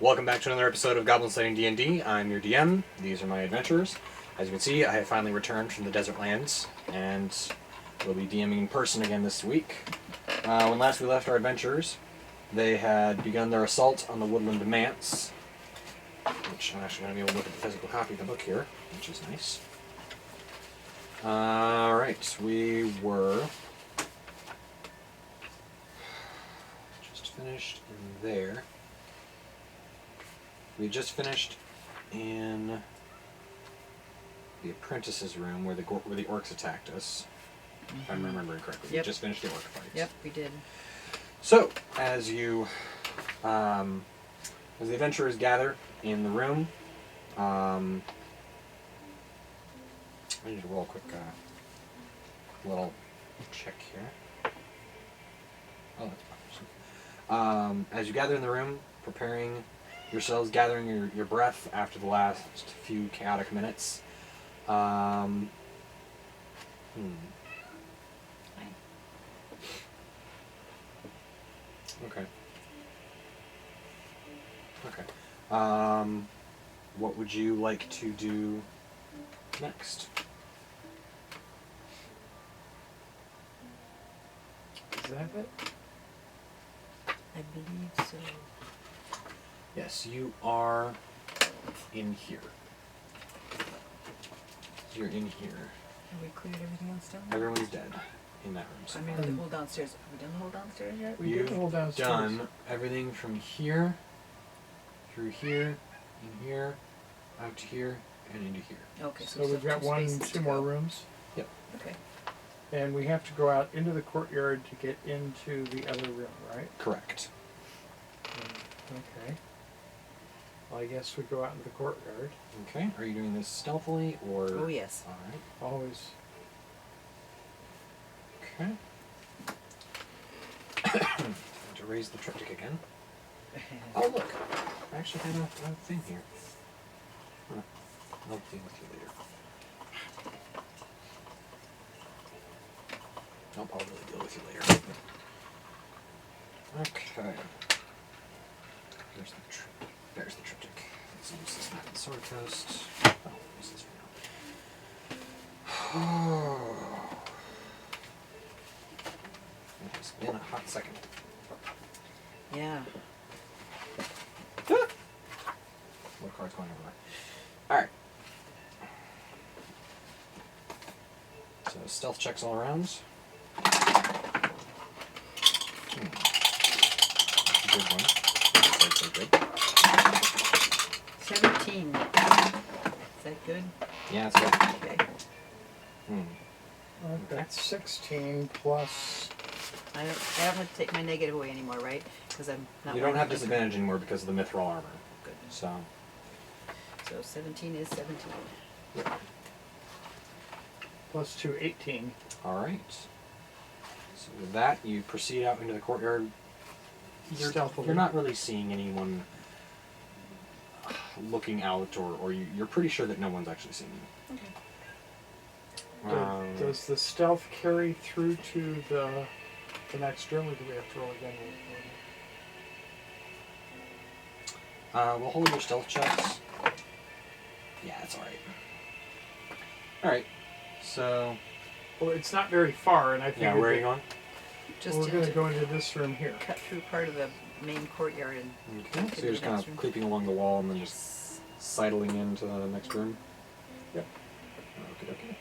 Welcome back to another episode of Goblin-Sighting D&D. I'm your DM. These are my adventures. As you can see, I have finally returned from the desert lands, and we'll be DMing in person again this week. When last we left our adventurers, they had begun their assault on the woodland manse, which I'm actually going to be able to look at the physical copy of the book here, which is nice. Alright, we were just finished in there. We just finished in the apprentice's room where the orcs attacked us. If I'm remembering correctly. Yep. We just finished the orc fight. Yep, we did. So, as the adventurers gather in the room, I need to roll a quick little check here. Oh, that's awesome. As you gather in the room, preparing yourselves, gathering your breath after the last few chaotic minutes. Okay. What would you like to do next? Is that it? I believe so. Yes, you are in here. You're in here. Have we cleared everything else down? Everyone's dead in that room. So I mean, the whole downstairs. Have we done the whole downstairs yet? We did the whole downstairs. Done everything from here, through here, in here, out to here, and into here. Okay, So we've got two more rooms. Yep. Okay. And we have to go out into the courtyard to get into the other room, right? Correct. Okay. Well, I guess we go out into the courtyard. Okay. Are you doing this stealthily or? Oh yes. All right. Always. Okay. To raise the triptych again. Oh look! I actually had a thing here. Huh. I'll deal with you later. I'll probably deal with you later. Okay. There's the triptych. Let's use this map of the Sword Coast. Oh, use this for now. It has been a hot second. Yeah. What card's going everywhere? Alright. So stealth checks all around. That's a good one. That's good. 17. Is that good? Yeah, it's good. Okay. That's 16 plus... I don't have to take my negative away anymore, right? Because I'm not. You don't have wearing disadvantage anymore because of the mithril armor. Good. So. So 17 is 17. Yep. Plus 2, 18. Alright. So with that, you proceed out into the courtyard. Stealthily. You're not really seeing anyone looking out, or you're pretty sure that no one's actually seeing you. Okay. Does the stealth carry through to the next room, or do we have to roll again? We'll hold your stealth checks. Yeah, that's alright. Alright, so... Well, it's not very far, and I think... Yeah, where are you going? Just we're going to go into this room here. cut through part of the main courtyard and. Okay, so you're just kind of creeping along the wall and then just sidling into the next room? Yep. Okay.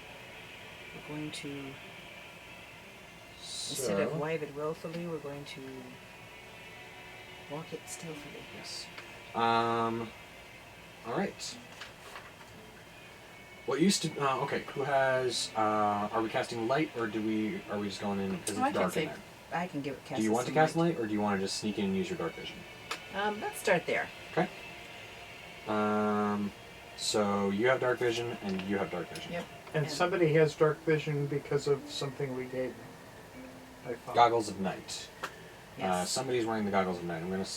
We're going to. Instead of wive it willfully, we're going to walk it stealthily. Yes. Alright. What used to... okay, who has... are we casting light, or are we just going in because it's dark in there? I can give it cast. Do you want to cast light, or do you want to just sneak in and use your dark vision? Let's start there. Okay. So you have dark vision, and you have dark vision. Yep. And somebody has dark vision because of something we gave them. I thought. Goggles of night. Yes. Somebody's wearing the goggles of night. I'm going to...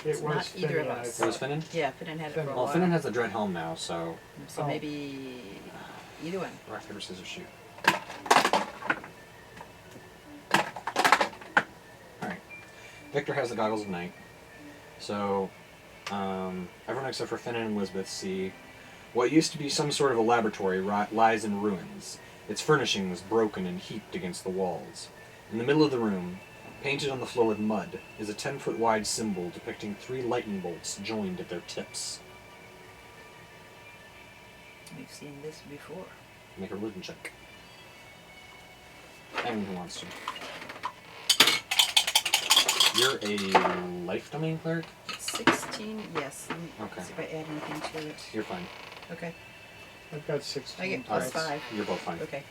It was not either of Finnan, I us. It was thought. Finnan? Yeah, Finnan had it for a Finnan. while. Well, Finnan has the dread helm now, so... So Oh. maybe either one. Rock, paper, scissors, shoot. Alright. Victor has the goggles of night. So, everyone except for Finn and Elizabeth see what used to be some sort of a laboratory lies in ruins. Its furnishings broken and heaped against the walls. In the middle of the room, painted on the floor with mud, is a 10-foot wide symbol depicting 3 lightning bolts joined at their tips. We've seen this before. Make a religion check. Anyone who wants to. You're a life domain cleric? 16, yes. Let me Okay. see if I add anything to it. You're fine. Okay. I've got 16. I get plus Alright, 5. You're both fine. Okay.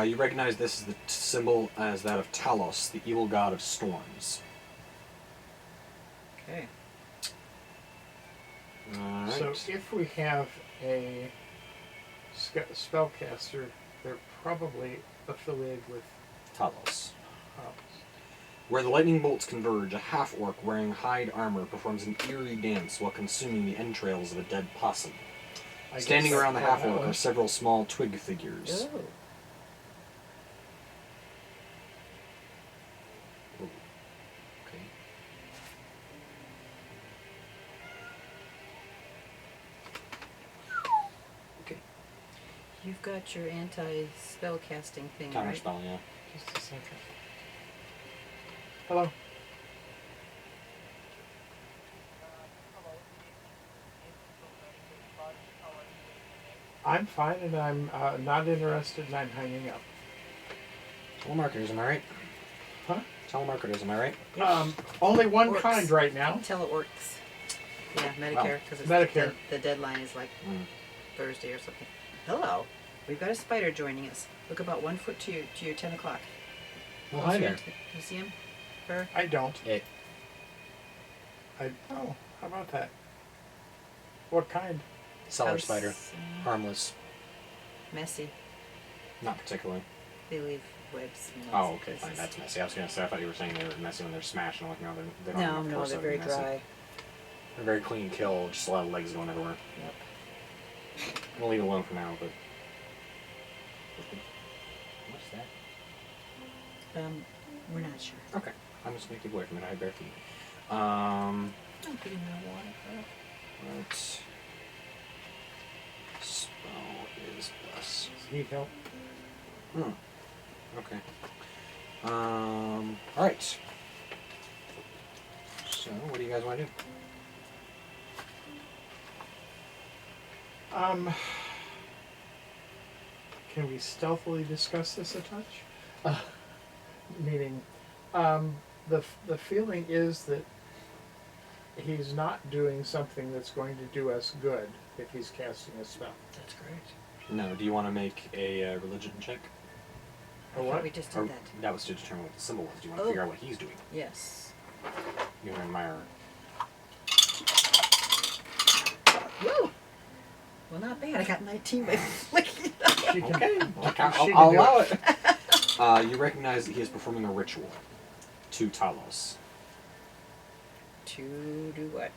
You recognize this as the symbol as that of Talos, the evil god of storms. Okay. Alright. So if we have a spellcaster, they're probably affiliated with Talos. house. Where the lightning bolts converge, a half-orc wearing hide armor performs an eerie dance while consuming the entrails of a dead possum. I Standing guess around the that's what half-orc that are was. several small twig figures. Oh. Okay. Okay. You've got your anti-spell casting thing, Counter right? spell, yeah. Just a second. Hello. I'm fine, and I'm not interested, and I'm hanging up. Telemarketers, am I right? Huh? Telemarketers, am I right? Only one Works. kind right now. Until it works. Yeah, Medicare, because Medicare. the deadline is like Thursday or something. Hello. We've got a spider joining us. Look about 1 foot to your 10 o'clock. Well, hi there. You see him? Her? I don't. It. Oh, how about that? What kind? Cellar House, spider. Harmless. Messy. Not particularly. They leave webs. And Oh, lots of okay, fine. pieces. That's messy. I was gonna say, I thought you were saying they were messy when they're smashed. And I'm like, no, they don't. No, have enough no, torso they're to be very messy. dry. They're very clean kill. Just a lot of legs going everywhere. Yep. We'll leave it alone for now, but. What's that? We're not sure. Okay. I'm just gonna keep away from it. I have bare feet. Don't put in no water. Right. Spell is bless. Does he help? Okay. Alright. So, what do you guys want to do? Can we stealthily discuss this a touch? Meaning, the feeling is that he's not doing something that's going to do us good if he's casting a spell. That's correct. No, do you want to make a religion check? Or I what? thought we just Or did that. that was to determine what the symbol was. Do you want to Oh. figure out what he's doing? Yes. You can admire. Woo! Well, not bad. I got 19 by flicking. She can, Okay, she I'll can do allow it. You recognize that he is performing a ritual to Talos. To do what?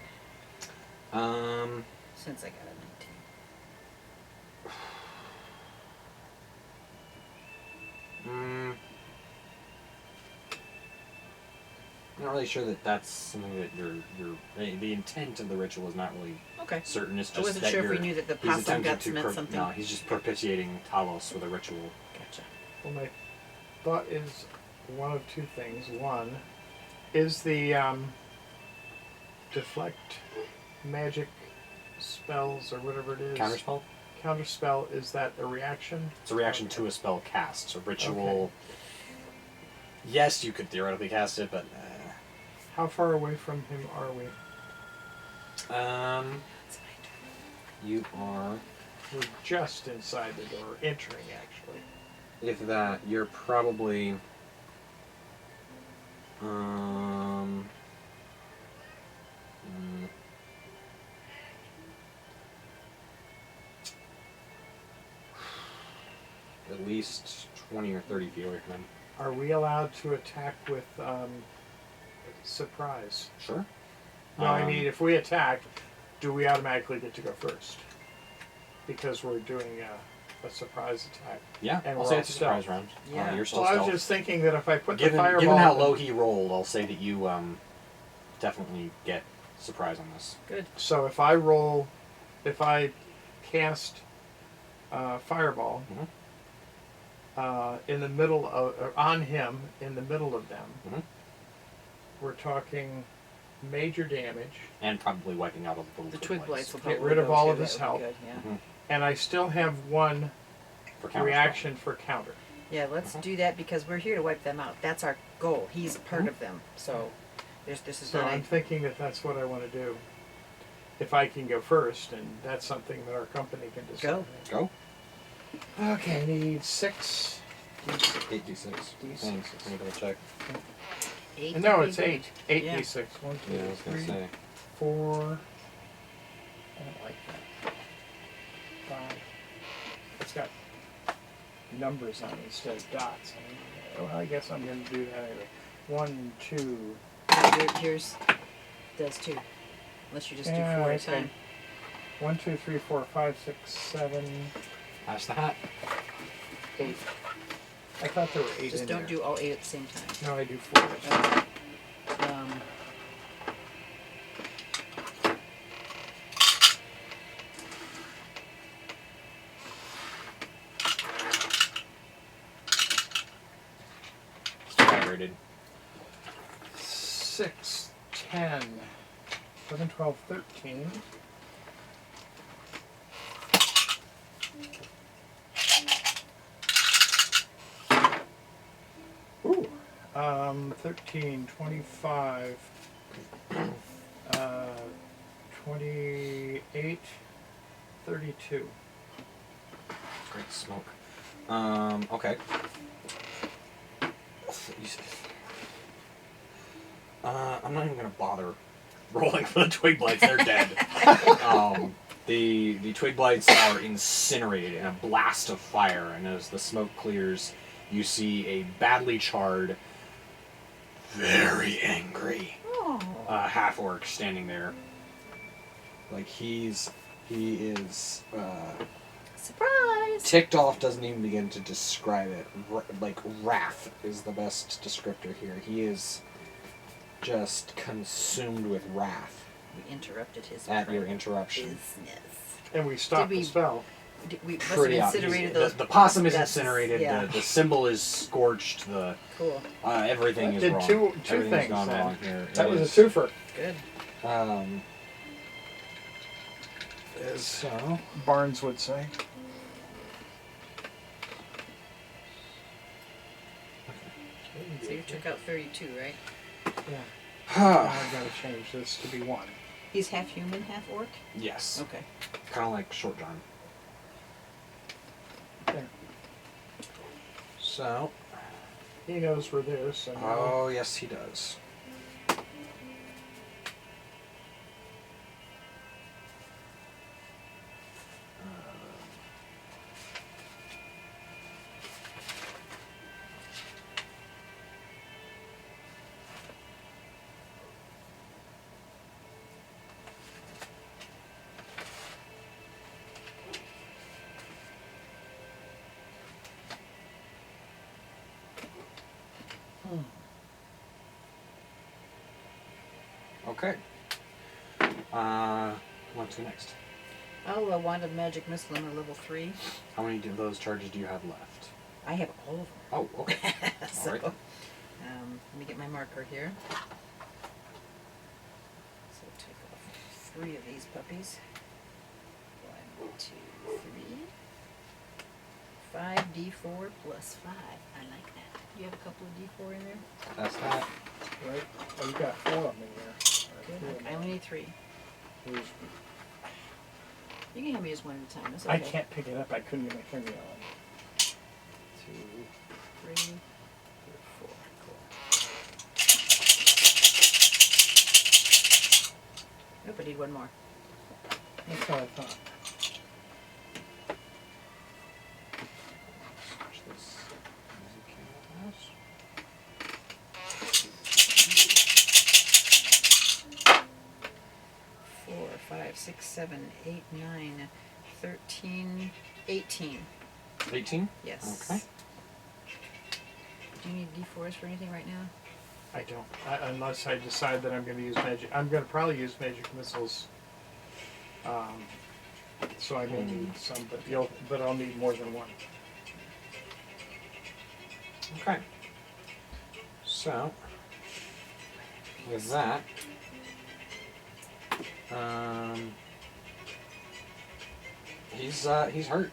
Since I got a 19. I'm not really sure that that's something that the intent of the ritual is not really Okay. certain. It's I just wasn't that sure if we you're- knew that the he's possum attempting guts to meant something. No, he's just propitiating Talos with a ritual. Gotcha. Well, my thought is one of two things. One is the deflect magic spells or whatever it is. Counterspell? Counterspell, is that a reaction? It's a reaction to a spell cast. So ritual. Yes, you could theoretically cast it, but How far away from him are we? That's my turn. you are. We're just inside the door, entering actually. If that, you're probably. At least 20 or 30 feet away from him. Are we allowed to attack with surprise? Sure. No, I mean, if we attack, do we automatically get to go first? Because we're doing a surprise attack. Yeah, And I'll we're say all it's a surprise stealth. round. Yeah. You're still Well, I was stealth. just thinking that if I put Given the fireball... how low he rolled, I'll say that you definitely get surprise on this. Good. So if I cast Fireball in the middle of, or on him, in the middle of them, we're talking major damage, And probably wiping out all the The twig blights will Get probably rid of go all too. of his That would be health. good, yeah. and I still have one for counter reaction for counter. Yeah, let's do that because we're here to wipe them out. That's our goal. He's a part of them. So this is So not I'm thinking that that's what I want to do. If I can go first, and that's something that our company can decide. Go. Okay, I need 6. 8d6. D6. Thanks. Let me double check. 8. No, would be it's good. 8. 8 Yeah. d6. 1, 2, Yeah, I was gonna 3, say. 4. I don't like that. 5. It's got numbers on it instead of dots. Well, I guess I'm going to do that anyway. 1, 2. Yours does too. Unless you just do 4 at a okay. time. 1, 2, 3, 4, 5, 6, 7, Pass the hat. 8. I thought there were 8 Just in don't there. do all 8 at the same time. No, I do 4. Okay. Vibrated. 6, 10, 11, 12, 13. Ooh. 13, 25, 28, 32. Great smoke. Okay. I'm not even gonna bother rolling for the twig blights. They're dead. The twig blights are incinerated in a blast of fire, and as the smoke clears, you see a badly charred, very angry half orc standing there. Like he is Surprise! ticked off. Doesn't even begin to describe it. Like wrath is the best descriptor here. He is just consumed with wrath We interrupted his at your private interruption. business. And we stopped we- the spell. We must Pretty have obvious. incinerated those. The possum is That's- incinerated. yeah. The symbol is scorched. Cool. Everything is Did wrong. two Everything's things gone then. wrong here. That It was is, a twofer. Good. So Barnes would say. So you took out 32, right? Yeah. I've got to change this to be 1. He's half human, half orc? yes, Okay. kind of like Short John. Okay. So, He knows we're there, so now oh yes, he does. Okay. What's the next? I'll wand of magic missile on a level 3. How many of those charges do you have left? I have all of them. Oh, okay. So, All right. let me get my marker here. So take off 3 of these puppies. 1, 2, 3. 5d4 plus 5. I like that. You have a couple of d4 in there? That's that. right? Oh, you got 4 of them in there. Good. I only need 3. There's- You can have me as one at a time. That's okay. I can't pick it up. I couldn't get my fingernail on it. 2, 3, 4. Cool. Nope, I need one more. That's what I thought. Switch this music cable out. 4, 5, 6, 7, 8, 9, 13, 18. 18? Yes. Okay. Do you need d4s for anything right now? I don't. Unless I decide that I'm going to use magic. I'm going to probably use magic missiles. So I may need some, but I'll need more than one. Okay. So, with that, he's hurt.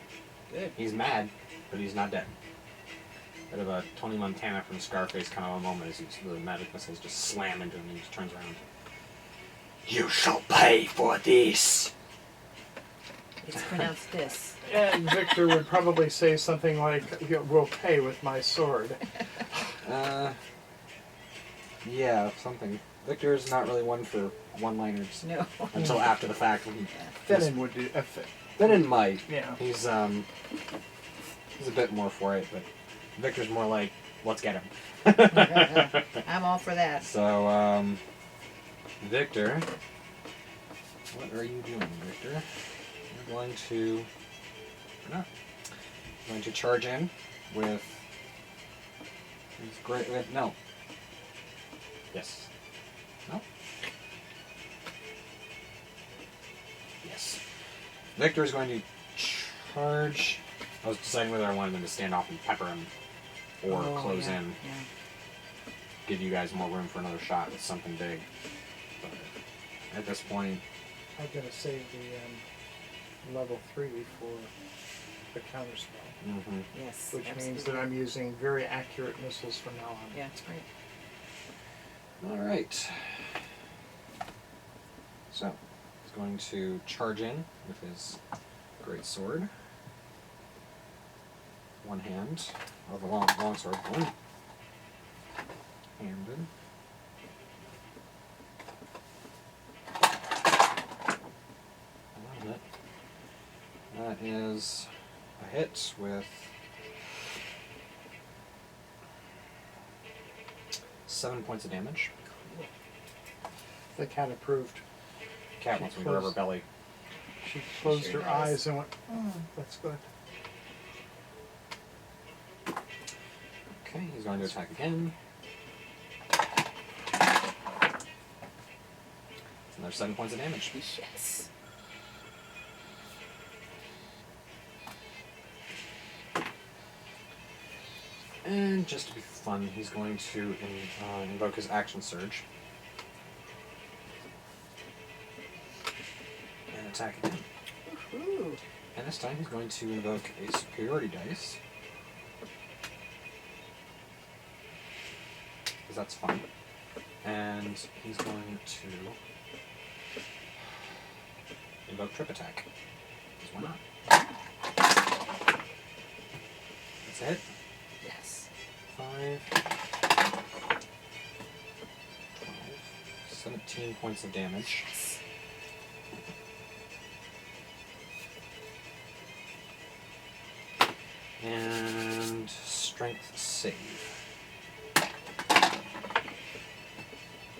Good. He's mad, but he's not dead. Bit of a Tony Montana from Scarface kind of a moment as the magic missiles just slam into him and he just turns around. You shall pay for this! It's pronounced this. And Victor would probably say something like, "We'll pay with my sword." Yeah, something. Victor's not really one for one-liners. No. Until after the fact. Finnan would do. Finnan might. Yeah. He's a bit more for it, but Victor's more like, let's get him. I'm all for that. So, Victor, what are you doing, Victor? You're going to, or not, you're going to charge in with, no. Yes. No? Yes. Victor is going to charge. I was deciding whether I wanted them to stand off and pepper him or close in. Yeah. Give you guys more room for another shot with something big. But at this point, I'm going to save the level 3 for the counterspell. mm-hmm. Yes. Which absolutely. means that I'm using very accurate missiles from now on. Yeah, it's great. All right. So he's going to charge in with his great sword. One hand, or the long sword, one handed. Love it. That is a hit with 7 points of damage. The cat approved. Cat wants me to rub her belly. She closed Sure her does. eyes and went, that's good. Okay, he's going to attack again. It's another 7 points of damage. Yes. And just to be fun, he's going to invoke his action surge. And attack again. Woohoo. And this time he's going to invoke a superiority dice. Because that's fun. And he's going to invoke trip attack. Because why not? That's a hit. Yes. 5, 12, 17 points of damage. Yes. And strength save.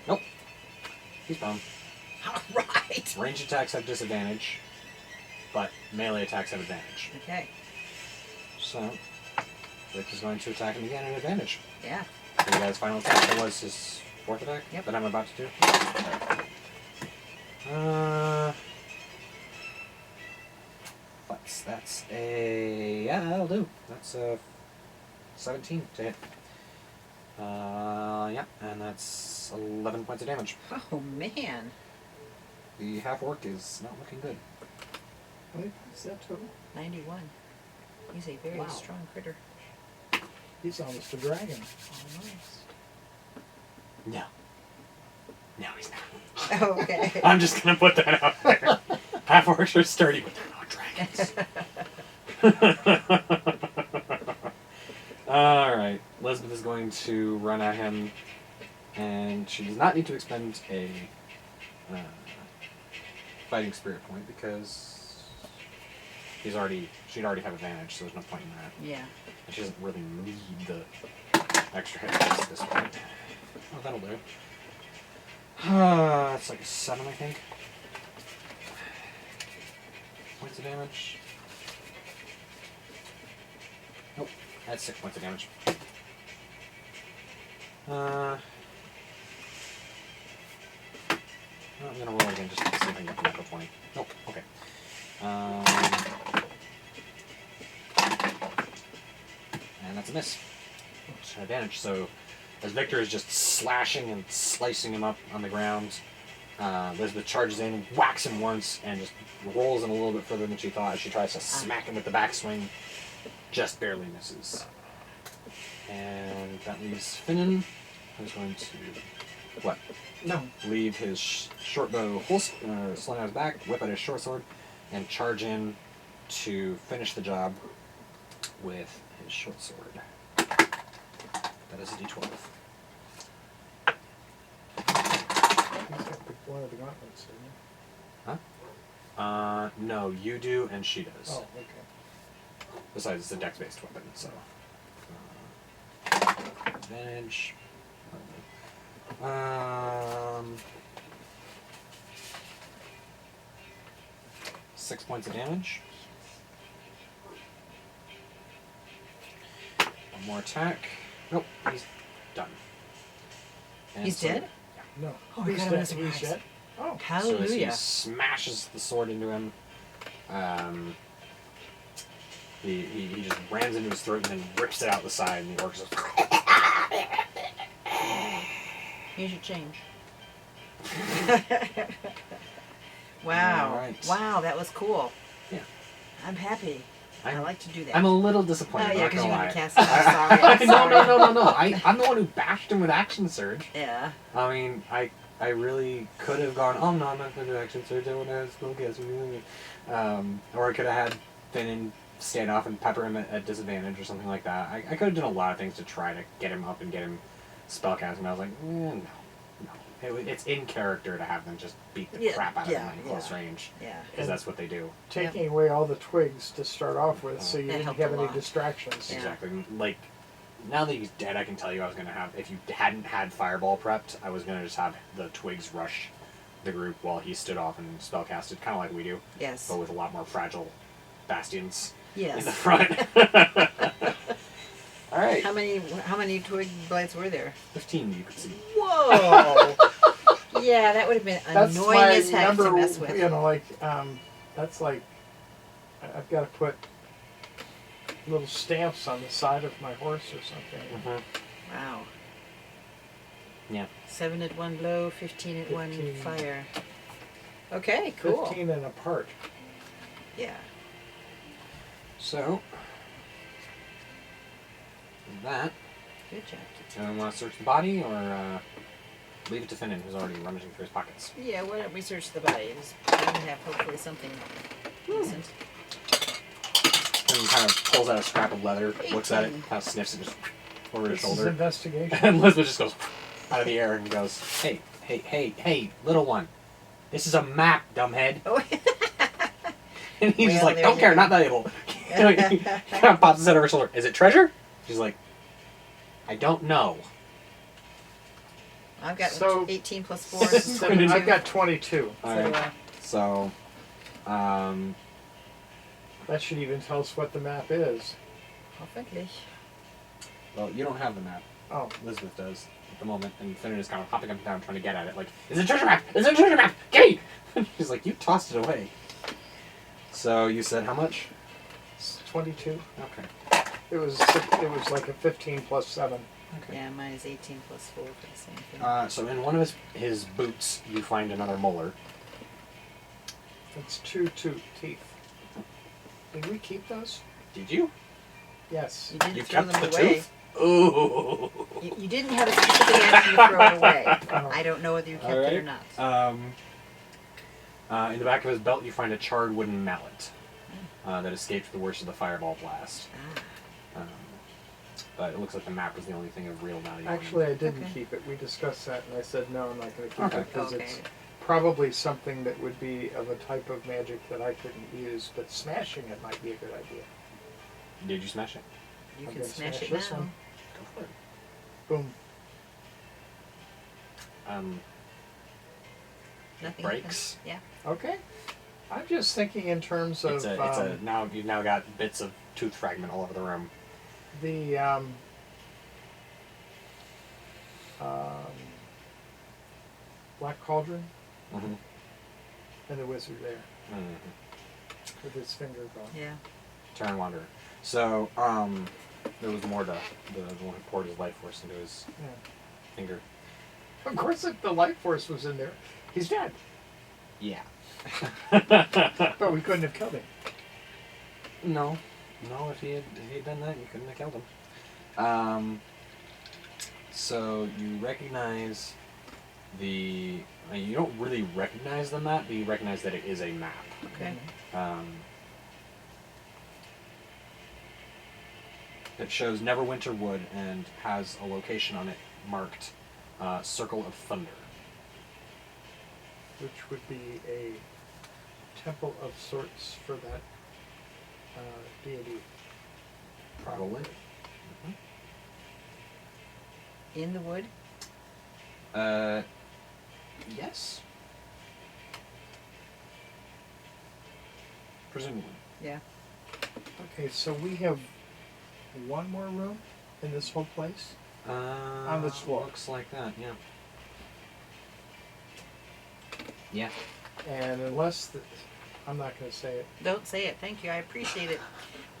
Nope. He's prone. All right. Range attacks have disadvantage, but melee attacks have advantage. Okay. So, Rick is going to attack him again at advantage. yeah. So you guys' final attack. That was his fourth attack Yep. that I'm about to do. That's a... Yeah, that'll do. That's a 17 to hit. Yeah, and that's 11 points of damage. Oh, man. The half-orc is not looking good. Wait, is that total? 91. He's a very Wow. strong critter. He's almost a dragon. Almost. No. No, he's not. Okay. I'm just gonna put that out there. Half-orcs are sturdy, but they're not dragons. Alright. Elizabeth is going to run at him, and she does not need to expend a fighting spirit point because she'd already have advantage, so there's no point in that. Yeah. And she doesn't really need the extra hit dice at this point. Oh, that'll do. It's like a 7, I think. Points of damage. Nope, that's 6 points of damage. I'm gonna roll again just to see if I can get the natural 20. Nope. Okay. And that's a miss. Which advantage. So as Victor is just slashing and slicing him up on the ground, Elizabeth charges in, whacks him once, and just rolls him a little bit further than she thought as she tries to smack him with the backswing. Just barely misses. And that leaves Finnan, who's going to, what? No. Leave his short bow slung on his back, whip out his short sword, and charge in to finish the job with his short sword. That is a d12. He's got one of the gauntlets, didn't Huh? No, you do and she does. Oh, okay. Besides, it's a dex-based weapon, so. Advantage. 6 points of damage. One more attack. Nope, he's done. And He's so- dead? No. Oh, He's God, I'm dead. surprised. He's dead? Oh. So as he Hallelujah. smashes the sword into him, he just rams into his throat and then rips it out the side, and the orc just. Here's your change. Wow. All right. Wow, that was cool. Yeah. I'm happy. I I'm- like to do that. I'm a little disappointed. Oh, yeah, not 'cause gonna you lie. wanted to cast it. I'm sorry, I'm No. sorry. I'm the one who bashed him with Action Surge. Yeah. I mean, I really could have gone, oh no, I'm not going to do Action Surge, I want to have spellcasting. Or I could have had Finnan stand off and pepper him at disadvantage or something like that. I could have done a lot of things to try to get him up and get him spellcasting. I was like, no. It's in character to have them just beat the crap out of him in close range. Yeah. Because that's what they do. Taking away all the twigs to start off with, so you That didn't helped have a any lot. distractions. Yeah. Exactly. Like, now that he's dead, I can tell you I was going to have, if you hadn't had Fireball prepped, I was going to just have the twigs rush the group while he stood off and spellcasted, kind of like we do, Yes. but with a lot more fragile bastions in the Yes. front. All right. How many twig blights were there? 15 you could see. Whoa. Yeah, that would have been That's annoying my as heck number, to mess with. you know, like, that's like, I've got to put little stamps on the side of my horse or something. Wow. Yeah. 7 at one blow, 15 at one 15. fire. Okay, cool. 15 and apart. Yeah. So, that, Good job, Kitty. anyone want to search the body or leave it to Finnan, who's already rummaging through his pockets? Yeah, why don't we search the body? It's going to have hopefully something decent. Finnan kind of pulls out a scrap of leather, looks at it, 18. kind of sniffs it just over his This is shoulder. investigation. And Elizabeth just goes out of the air and goes, hey, little one. This is a map, dumbhead. Oh, And he's just Well, like, there don't you care, go. not valuable. He kind of pops his head over his shoulder. Is it treasure? She's like, I don't know. I've got So- 18 plus 4. Is So 22. I've got 22. So, Alright. So, That should even tell us what the map is. hoffentlich. well, you don't have the map. Oh, Elizabeth does at the moment, and Finnan is kind of hopping up and down trying to get at it. Like, is it a treasure map? Is it a treasure map? Gimme! She's like, you tossed it away. So you said how much? it's 22. Okay. It was like a 15 plus 7. Okay. Yeah, mine is 18 plus 4 for the same thing. So in one of his boots, you find another molar. It's two teeth. Did we keep those? Did you? Yes. You didn't You throw kept them the away. tooth? Ooh. You didn't have a specific answer to throw it away. Oh. I don't know whether you kept All it or right. not. In the back of his belt, you find a charred wooden mallet that escaped the worst of the fireball blast. Ah, But it looks like the map was the only thing of real value. Actually, I didn't Okay. keep it. We discussed that, and I said no, I'm not going to keep Okay. it because Okay. it's probably something that would be of a type of magic that I couldn't use. But smashing it might be a good idea. Did you smash it? you I'm can gonna smash it this now. one. Go for it. Boom. Nothing Breaks. happens. Yeah. Okay. I'm just thinking in terms of Now you've now got bits of tooth fragment all over the room. the Black Cauldron. Mm-hmm. And the wizard there Mm-hmm. with his finger going. Yeah. Turn Wanderer. So, there was more to the one who poured his life force into his Yeah. finger. Of course, if the life force was in there, he's dead. Yeah. But we couldn't have killed him. No. No, if he had done that, you couldn't have killed him. So you recognize you don't really recognize the map, but you recognize that it is a map. Okay. It shows Neverwinter Wood and has a location on it marked Circle of Thunder. Which would be a temple of sorts for that deity. Probably. In the wood? Yes. Presumably. Yeah. Okay, so we have one more room in this whole place? On this floor. Looks like that, yeah. Yeah. And unless I'm not going to say it. Don't say it. Thank you. I appreciate it.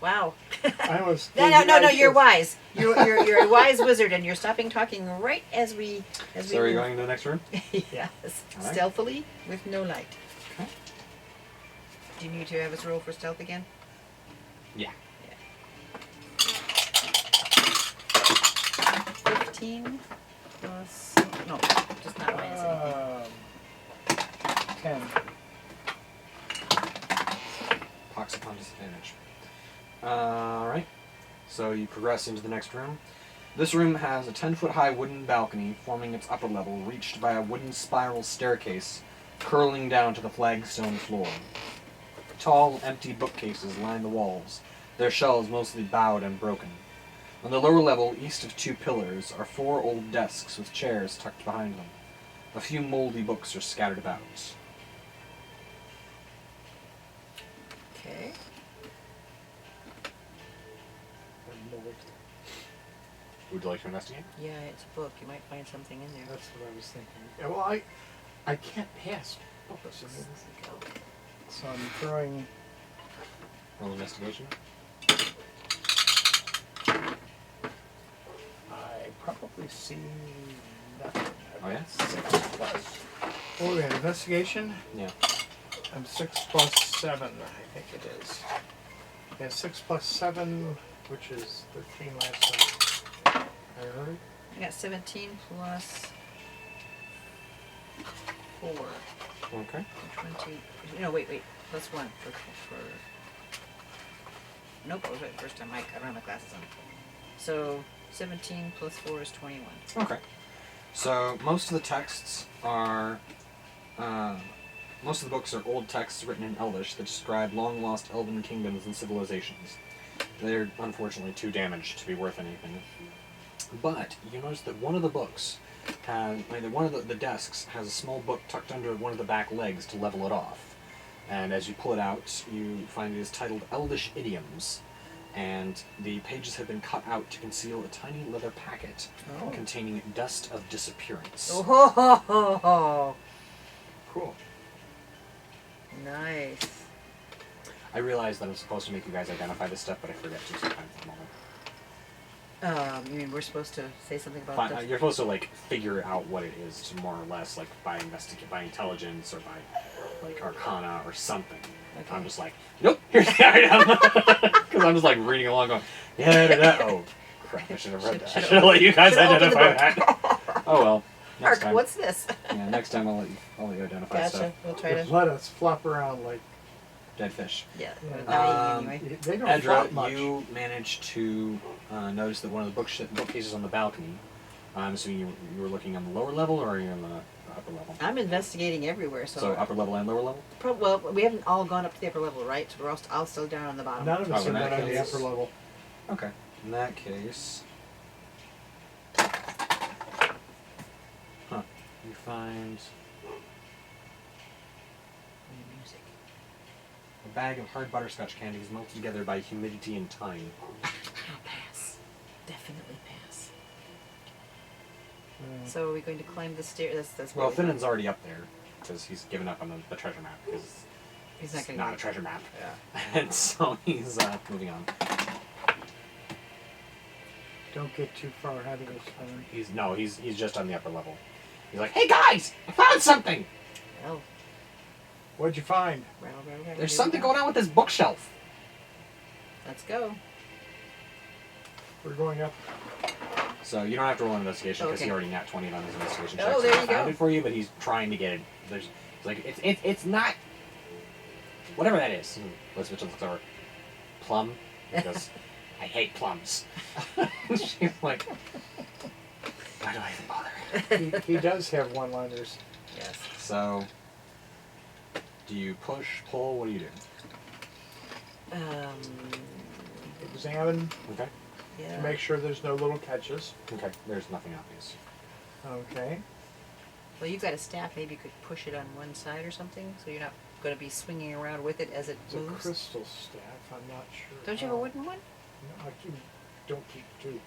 Wow. I was. No. You're wise. You're a wise wizard, and you're stopping talking right as we. So are you going to the next room? Yes. All right. Stealthily with no light. Okay. Do you need to have us roll for stealth again? Yeah. 15 plus. No, just not minus anything. 10. Pox upon disadvantage. Alright. So you progress into the next room. This room has a 10-foot high wooden balcony forming its upper level, reached by a wooden spiral staircase curling down to the flagstone floor. Tall, empty bookcases line the walls, their shelves mostly bowed and broken. On the lower level, east of 2 pillars, are 4 old desks with chairs tucked behind them. A few moldy books are scattered about. Okay. Would you like to investigate? Yeah, it's a book. You might find something in there. That's what I was thinking. Yeah, well, I can't pass books. So I'm throwing. Roll investigation. I probably see nothing. Oh, yeah? 6 plus. Oh, we had investigation. Yeah. I'm 6 plus 7, I think it is. Yeah, 6 plus 7, which is 13 last time. I heard. I got 17 plus 4. Okay. 20. No, wait. Plus 1 for. Nope, I was right the first time. I don't have my glasses on. So 17 plus 4 is 21. Okay. So most of the texts are, most of the books are old texts written in Elvish that describe long-lost elven kingdoms and civilizations. They're unfortunately too damaged to be worth anything. But you notice that one of the books one of the desks has a small book tucked under one of the back legs to level it off. And as you pull it out, you find it is titled Elvish Idioms. And the pages have been cut out to conceal a tiny leather packet containing dust of disappearance. Oh, ho, ho, ho, ho. Cool. Nice. I realize that I'm supposed to make you guys identify this stuff, but I forget to sometimes at the moment. You mean we're supposed to say something about But, this? you're supposed to like figure out what it is, to more or less, like by intelligence or by like arcana or something. Okay. I'm just like, nope, here's the item, because I'm just like reading along, going, yeah. Oh crap! I should have read that. I should have let you guys Should've opened the identify book. that. Oh well. Next Mark, time. what's this? Yeah, next time I'll let you identify Gotcha. stuff. We'll try Just to. let us flop around like. Dead fish. Yeah. Yeah. Anyway. They don't flop much. You managed to notice that one of the bookcases on the balcony. I'm assuming you were looking on the lower level, or are you on the upper level? I'm investigating everywhere, so. So upper level and lower level. Well, we haven't all gone up to the upper level, right? So I'll still down on the bottom. None of us Oh, are in that on the case- upper level. Okay. In that case, you find Music. a bag of hard butterscotch candies melted together by humidity and time. I'll pass. Definitely pass. Mm. So are we going to climb the stairs? That's Well, what we- Finnan's already up there. because he's given up on the treasure map because He's it's not not going a treasure map. Yeah. And so he's moving on. Don't get too far ahead of us, Helen. He's just on the upper level. He's like, hey guys, I found something. Well, What'd you find? rattle. There's something going on with this bookshelf. Let's go. We're going up. So you don't have to roll an investigation because Okay. he already nat 20 on his investigation check. Oh, so there he you found go. it for you, but he's trying to get it. It's like it's not whatever that is. Elizabeth looks over. Plum. He goes, I hate plums. She's like, why do I even bother? He does have one-liners. Yes. So, do you push, pull? What do you do? Examine Okay. Yeah. to make sure there's no little catches. Okay. There's nothing obvious. Okay. Well, you've got a staff. Maybe you could push it on one side or something, so you're not going to be swinging around with it as it It's a moves. crystal staff. I'm not sure. Don't you have a wooden one? No, don't keep two.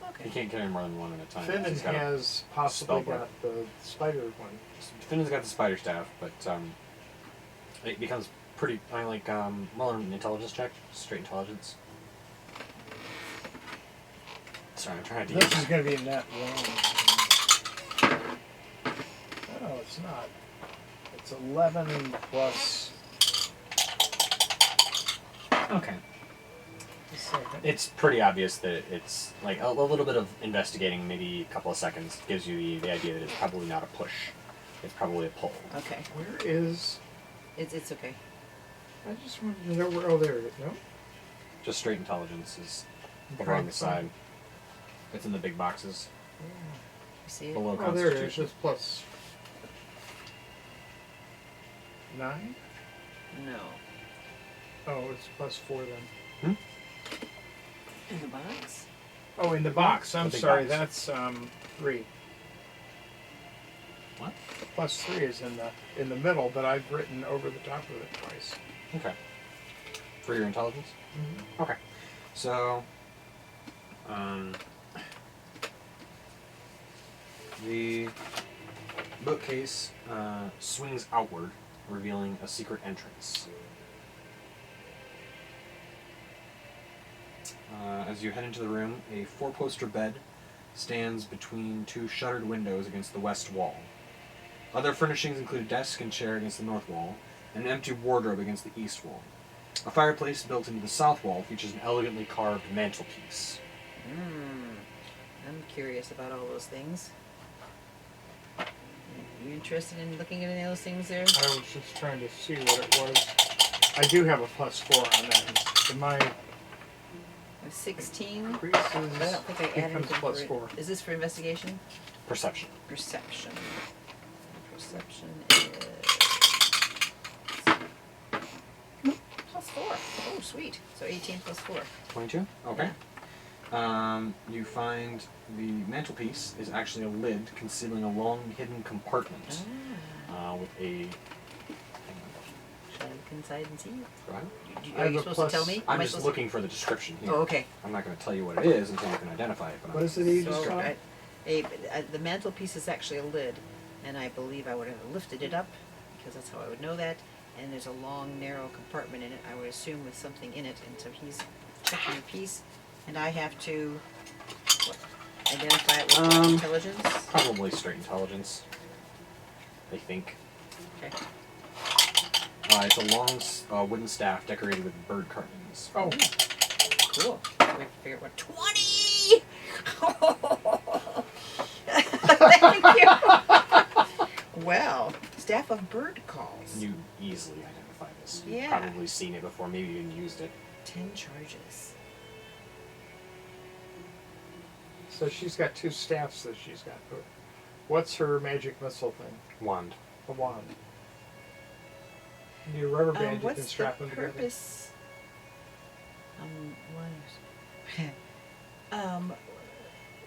Okay. You can't carry more than one at a time. Finnan He's got has possibly spell book. got the spider one. Finnan's got the spider staff, but it becomes pretty. I like roll an intelligence check, straight intelligence. Sorry, I'm trying to This use. is going to be a net one. Oh, it's not. It's 11 plus. Okay. A second. It's pretty obvious that it's like a little bit of investigating, maybe a couple of seconds, gives you the idea that it's probably not a push. It's probably a pull. Okay. Where is? It's okay. I just wanted to know where. Oh, there it is. No. Just straight intelligence is I'm over on trying the to side. find- It's in the big boxes You see it? below Oh, there it is. Constitution. Just plus 9. No. Oh, it's plus 4 then. In the box? Oh, in the box. I'm The big sorry. box. That's 3. What? Plus 3 is in the middle, but I've written over the top of it twice. Okay. For your intelligence? Mm-hmm. Okay. So, the bookcase swings outward, revealing a secret entrance. As you head into the room, a 4-poster bed stands between 2 shuttered windows against the west wall. Other furnishings include a desk and chair against the north wall, and an empty wardrobe against the east wall. A fireplace built into the south wall features an elegantly carved mantelpiece. I'm curious about all those things. You interested in looking at any of those things there? I was just trying to see what it was. I do have a plus 4 on that. In my 16? increases, But I don't think I added becomes it. plus 4. Is this for investigation? Perception. Perception. Perception is plus 4. Oh, sweet. So 18 plus 4. 22? Okay. You find the mantelpiece is actually a lid concealing a long hidden compartment with a... Should I look inside and see? Go ahead. I Are have you a supposed plus- to tell me? I'm Am I just supposed looking for the description to... here. Oh, okay. I'm not going to tell you what it is until you can identify it. But What is it you So, just saw? the mantelpiece is actually a lid, and I believe I would have lifted it up, because that's how I would know that. And there's a long, narrow compartment in it, I would assume, with something in it. And so he's checking the piece, and I have to what, identify it with what, intelligence. Probably straight intelligence. I think. Okay. It's a long wooden staff decorated with bird carvings. Oh, Cool. We have to figure out what 20. Thank you. Well, staff of bird calls. You easily identify this. You've Yeah. probably seen it before, maybe even used it. 10 charges. so she's got 2 staffs that she's got. What's her magic missile thing? Wand. A wand. You need a rubber band, you can What's strap the them together. purpose?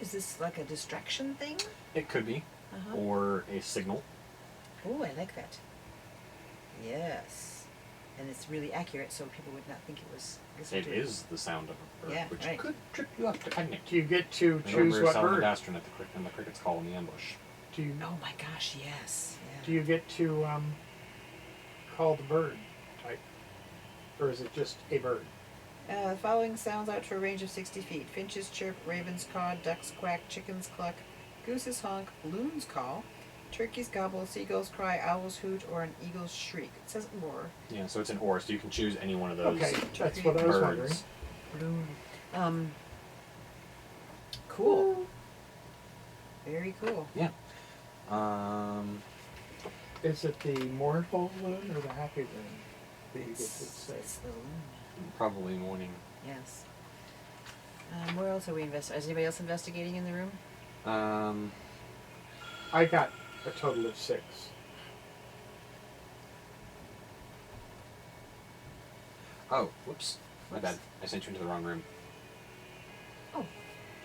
Is this like a distraction thing? It could be. Uh-huh. Or a signal. Oh, I like that. Yes. And it's really accurate, so people would not think it was... It is the sound of a bird, Yeah, which right. could trip you up, depending. Do you get to And choose over what Salmon bird? Dastron at and the crickets call in the ambush. Do you Oh my gosh, yes. do you get to call the bird type, or is it just a bird? The following sounds out to a range of 60 feet. Finches chirp, ravens caw, ducks quack, chickens cluck, gooses honk, loons call, turkeys gobble, seagulls cry, owls hoot, or an eagle's shriek. It says or. Yeah, so it's an or, so you can choose any one of those Okay, that's what I was wondering. birds. Loon. Cool. Very cool. Yeah. Is it the mournful loon or the happy loon that you get to say? It's the loon. Probably morning. Yes. Where else are we investigating? Is anybody else investigating in the room? I got a total of 6. Oh, whoops. My bad. I sent you into the wrong room. Oh.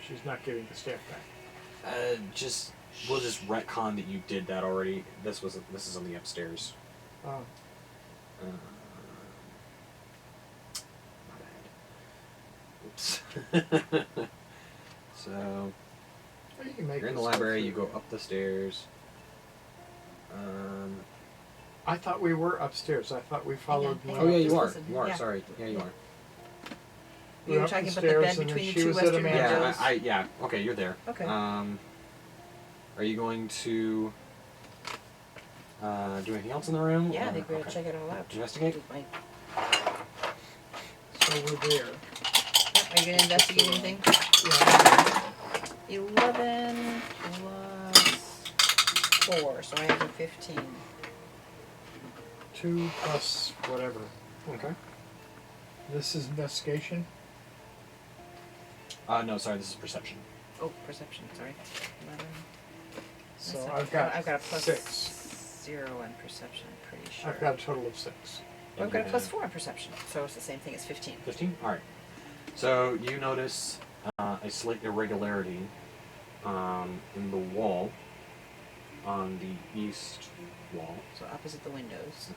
She's not giving the staff back. We'll just retcon that you did that already. This is on the upstairs. Oh. My bad. Oops. So Well, you can make you're in the this library. go You through. go up the stairs. I thought we were upstairs. I thought we followed. Hang Oh on. yeah, you Just are. listen. You are. Yeah. Sorry. Yeah, you are. You were up talking the about the stairs bed and then between the she two was at a western man's windows. Yeah. Okay, you're there. Okay. Are you going to do anything else in the room? Yeah, I or- think we ought okay. to check it all out. Investigate? So we're there. Are you going to investigate anything? Yeah. 11 plus 4, so I have a 15. 2 plus whatever. Okay. This is investigation. No, sorry. This is perception. Oh, perception, sorry. 11. So That's I've got I've got a plus 6. 0 on perception, I'm pretty sure. I've got a total of 6. Well, I've got a plus 4 on perception, so it's the same thing as 15. 15? Alright. So you notice a slight irregularity in the wall on the east wall. So opposite the windows.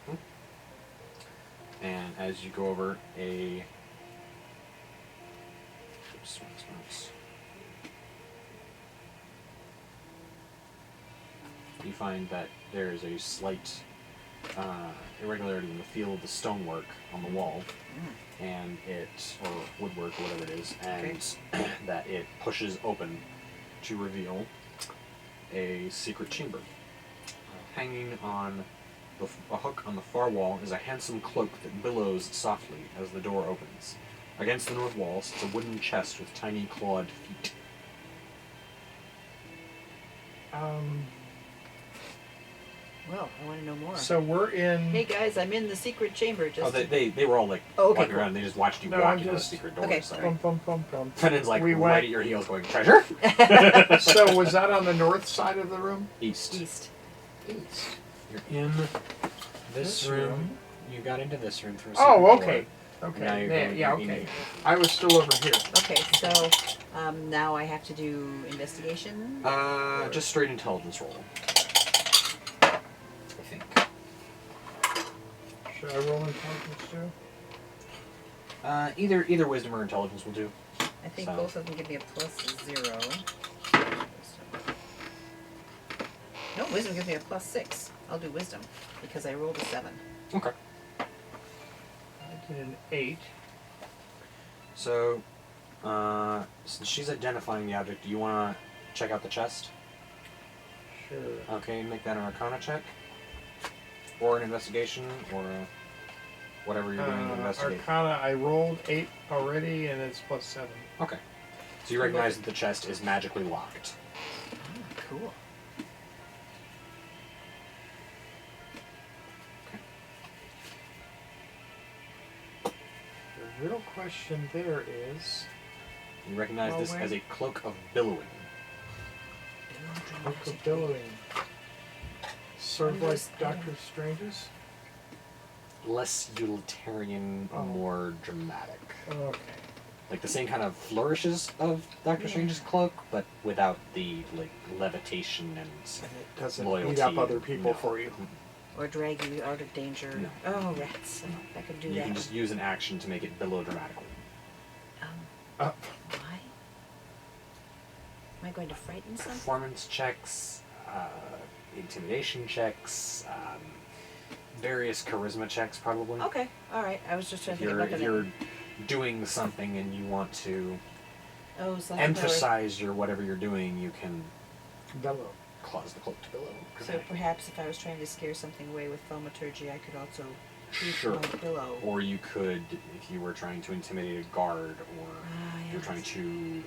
And as you go over you find that there is a slight irregularity in the feel of the stonework on the wall, and or woodwork, or whatever it is, and that it pushes open to reveal a secret chamber. Hanging on a hook on the far wall is a handsome cloak that billows softly as the door opens. Against the north wall sits a wooden chest with tiny clawed feet. Well, I want to know more. So we're in. Hey guys, I'm in the secret chamber. Just They were all like okay, walking cool. around. They just watched you No, walk I'm into the just- secret door. Okay, So. sorry. Fennon's like We right went- at your heels, going treasure. So was that on the north side of the room? East. East. East. You're in this This room. room. You got into this room through a Oh, secret okay. door. Okay. Now you're There, going- yeah, you're in okay. here. I was still over here. Okay, so now I have to do investigation. Just straight intelligence roll. I think. Should I roll intelligence too? Either wisdom or intelligence will do. I think so- both of them give me a plus 0. No, wisdom gives me a plus 6. I'll do wisdom because I rolled a 7. Okay. I did an 8. So, since she's identifying the object, do you want to check out the chest? Sure. Okay, make that an Arcana check, or an investigation, or whatever you're doing to investigate. Arcana, I rolled 8 already, and it's plus 7. Okay. So you recognize that the chest is magically locked. Cool. The real question there is, You recognize Well, this where- as a cloak of billowing. Book of Billowing. Sort of like Understand. Doctor Strange's? Less utilitarian, Oh. more dramatic. Okay. Like the same kind of flourishes of Doctor Yeah. Strange's cloak, but without the like levitation and And it doesn't loyalty. beat up other people No. for you. Or drag you out of danger. No. Oh, rats. I could do You that. can just use an action to make it billow dramatically. Why? Am I going to frighten something? Performance checks. intimidation checks, various charisma checks, probably. Okay, all right. I was just trying If to think about that. you're doing something and you want to Oh, so emphasize your whatever you're doing, you can Bellow. cause the cloak to billow. So perhaps if I was trying to scare something away with thaumaturgy, I could also use Sure. my billow. Or you could, if you were trying to intimidate a guard, or you're yes. trying to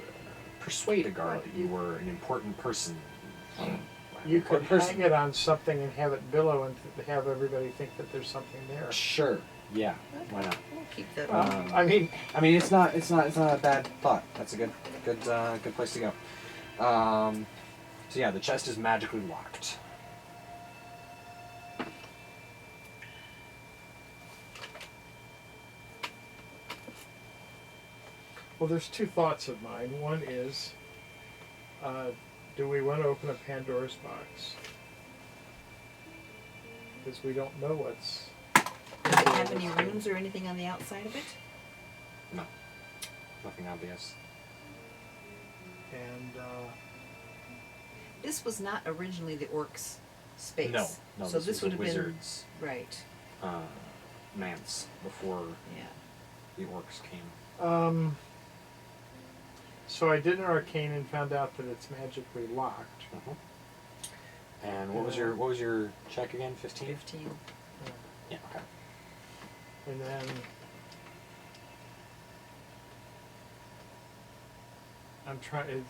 persuade a guard that you were an important person. You could Important person. hang it on something and have it billow and have everybody think that there's something there. Sure. Yeah. Okay. Why not? We'll keep that. Um, I mean, it's not a bad thought. That's a good place to go. So yeah, the chest is magically locked. well, there's two thoughts of mine. One is, do we want to open a Pandora's box? Because we don't know what's. Does it have any runes or anything on the outside of it? No. Nothing obvious. And This was not originally the orcs' space. No. So This this was would a have wizard's been right. manse before Yeah. the orcs came. so I did an arcane and found out that it's magically locked. And what was your check again? 15? 15. Yeah. Okay. And then I'm trying.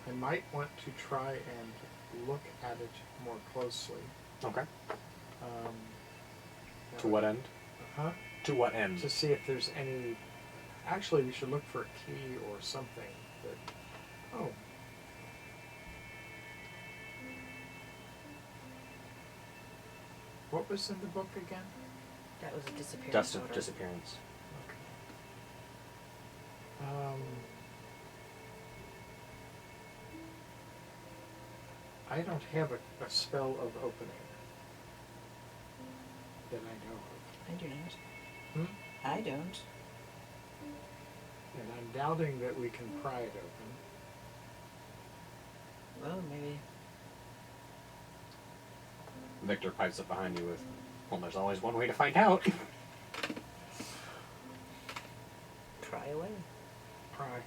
I might want to try and look at it more closely. Okay. Um, To what end? Huh? To what end? To see if there's any. Actually, we should look for a key or something. That. Oh. What was in the book again? That was a disappearance Dust of order. disappearance. Okay. I don't have a spell of opening that I know of. I do not. Hmm? I don't. And I'm doubting that we can pry it open. Well, maybe. Victor pipes up behind you with, well, there's always one way to find out. Try away. Pry.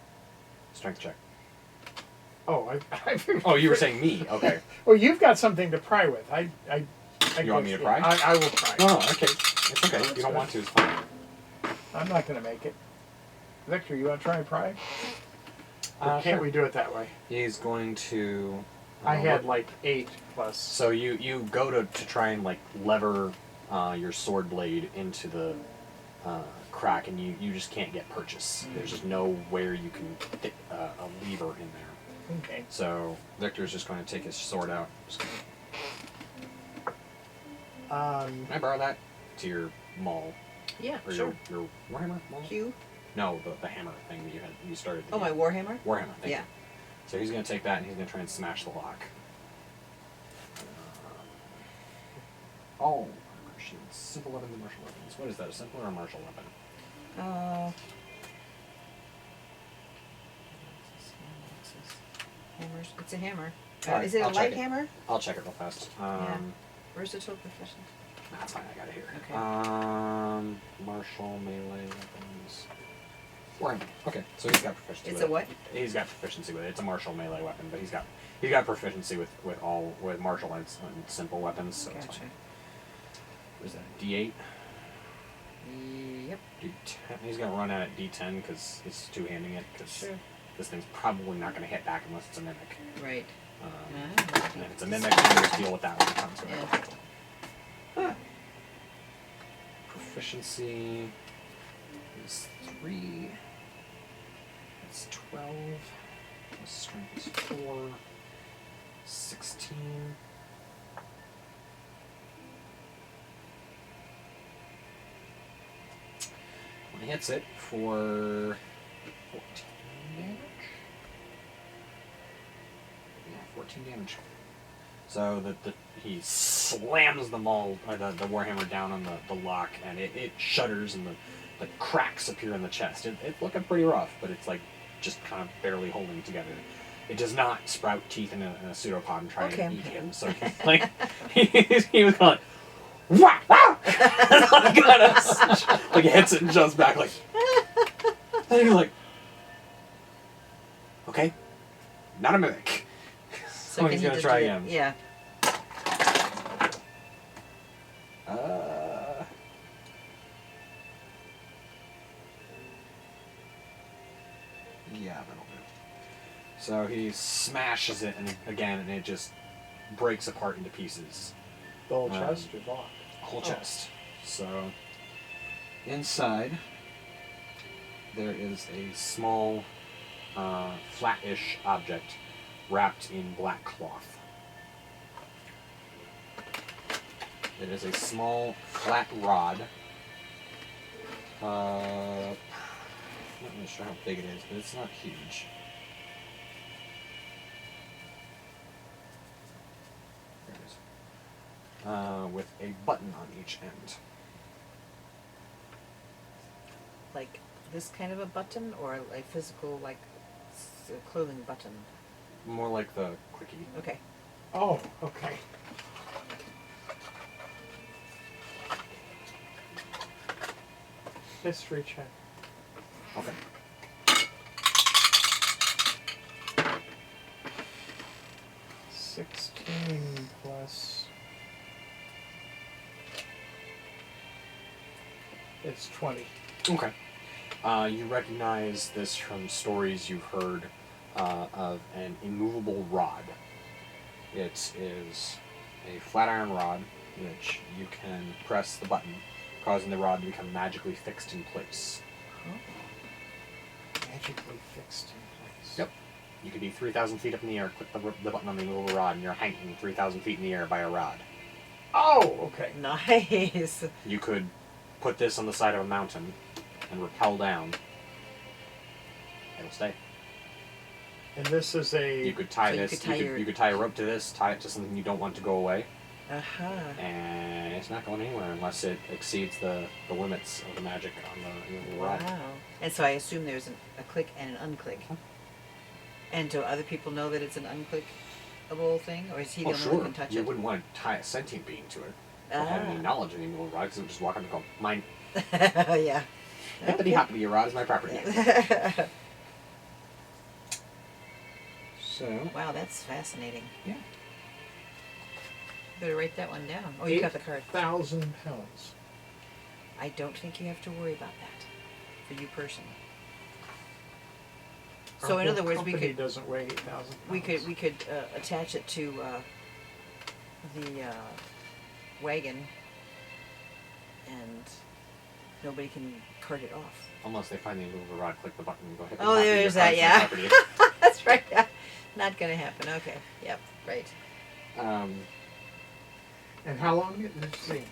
Strength check. Oh, I figured. Oh, you were saying me. Okay. Well, you've got something to pry with. I You want me to guess, pry? yeah, I will pry. No, okay. It's okay. If you don't want to, it's fine. I'm not going to make it. Victor, you want to try and pry? Or can't Sure. we do it that way? He's going to... I had like 8 plus. So you go to try and like lever your sword blade into the crack, and you just can't get purchase. There's just nowhere you can fit a lever in there. Okay. So Victor's just going to take his sword out. Just Um, Can I borrow that to your maul? Yeah, Or sure. your warhammer maul? Q. No, the hammer thing that you started. Oh, my warhammer? Warhammer. Thank Yeah. you. So he's going to take that and he's going to try and smash the lock. Oh, Christian. Simple weapons and martial weapons. What is that? A simple or a martial weapon? Hammers. It's a hammer. Alright, Is it a I'll check light it. hammer? I'll check it real fast. Versatile proficient. That's fine. I got it here. Okay. Martial melee weapons. Warhammer. Okay, so he's got proficiency. It's with a what? He's got proficiency with it. It's a martial melee weapon, but he's got proficiency with martial and simple weapons. So it's Gotcha. fine. What is that? D8. Yep. D10. He's gonna run at it D10 because he's two-handing it. Because Sure. this thing's probably not gonna hit back unless it's a mimic. Right. And if it's a mimic, then just deal with that when it comes to it. Yeah. Proficiency is 3. That's 12. Plus strength is 4. 16. When it hits it for 14 damage. Yeah, 14 damage. So he slams the warhammer down on the lock, and it shudders, and the cracks appear in the chest. It's looking pretty rough, but it's like just kind of barely holding together. it does not sprout teeth in a pseudopod and try Okay. and eat him. So he's like, he was going, wow, wow! Like he hits it and jumps back like, and he's like, okay, not a mimic. So can he's he gonna just try do- again. Yeah. Yeah, that'll do. So he smashes it and it just breaks apart into pieces. The whole chest or block? Whole chest. So inside there is a small, flat-ish object wrapped in black cloth. It is a small, flat rod. Not really sure how big it is, but it's not huge. There it is. With a button on each end. Like this kind of a button, or a physical, like a clothing button? More like the clicky. Okay. Oh, okay. History check. Okay. 16 plus. It's 20. Okay. You recognize this from stories you've heard of an immovable rod. It is a flat iron rod which you can press the button, causing the rod to become magically fixed in place. Magically fixed in place. Yep. You could be 3,000 feet up in the air, click the button on the immovable rod, and you're hanging 3,000 feet in the air by a rod. Oh, okay. Nice. You could put this on the side of a mountain and rappel down. It'll stay. And this is a. You could tie So you this. could tie your- You could tie a rope to this, tie it to something you don't want to go away, Uh-huh. and it's not going anywhere unless it exceeds the limits of the magic on the rod. Wow. And so I assume there's a click and an unclick. And do other people know that it's an unclickable thing, or is he the Oh, only one sure. who can touch You it? wouldn't want to tie a sentient being to it. Or have any Ah. knowledge of the immovable rod, because it would just walk up and go, mine. Yeah. Hippity hoppity, your rod is my property. So, Wow, that's fascinating. yeah. Better write that one down. Oh, you got the card. 8,000 pounds. I don't think you have to worry about that for you personally. So Our in whole other words, we company could doesn't weigh 8,000 pounds. we could attach it to the wagon, and nobody can cart it off. Unless they find the immovable rod, click the button and go hippity Oh, hoppity, there's your that, rod's my yeah. property. That's right. Yeah. Not gonna happen. Okay. Yep. Right. And how long is this thing?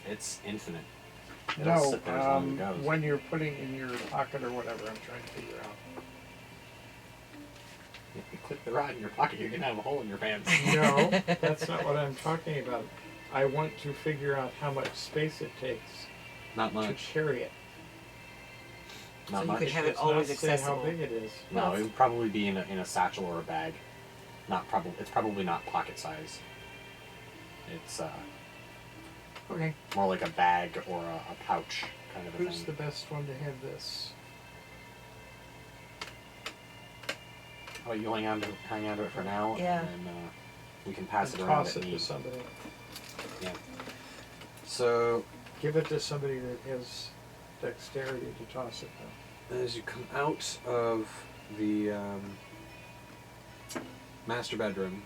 It's infinite. It'll sit there as long as it goes. when you're putting in your pocket or whatever, I'm trying to figure out. If you click the rod in your pocket, you're gonna have a hole in your pants. No, that's not what I'm talking about. I want to figure out how much space it takes Not to much. carry it. Not So you much. could have it It's always not say how accessible. big it is. No, it would probably be in a satchel or a bag. It's probably not pocket size. It's Okay. more like a bag or a pouch kind of a Who's thing. the best one to have this? Oh, you hang on to it for now, Yeah. and then we can pass And it around toss at it need. to somebody. Yeah. So Give it to somebody that has dexterity to toss it though. as you come out of the master bedroom,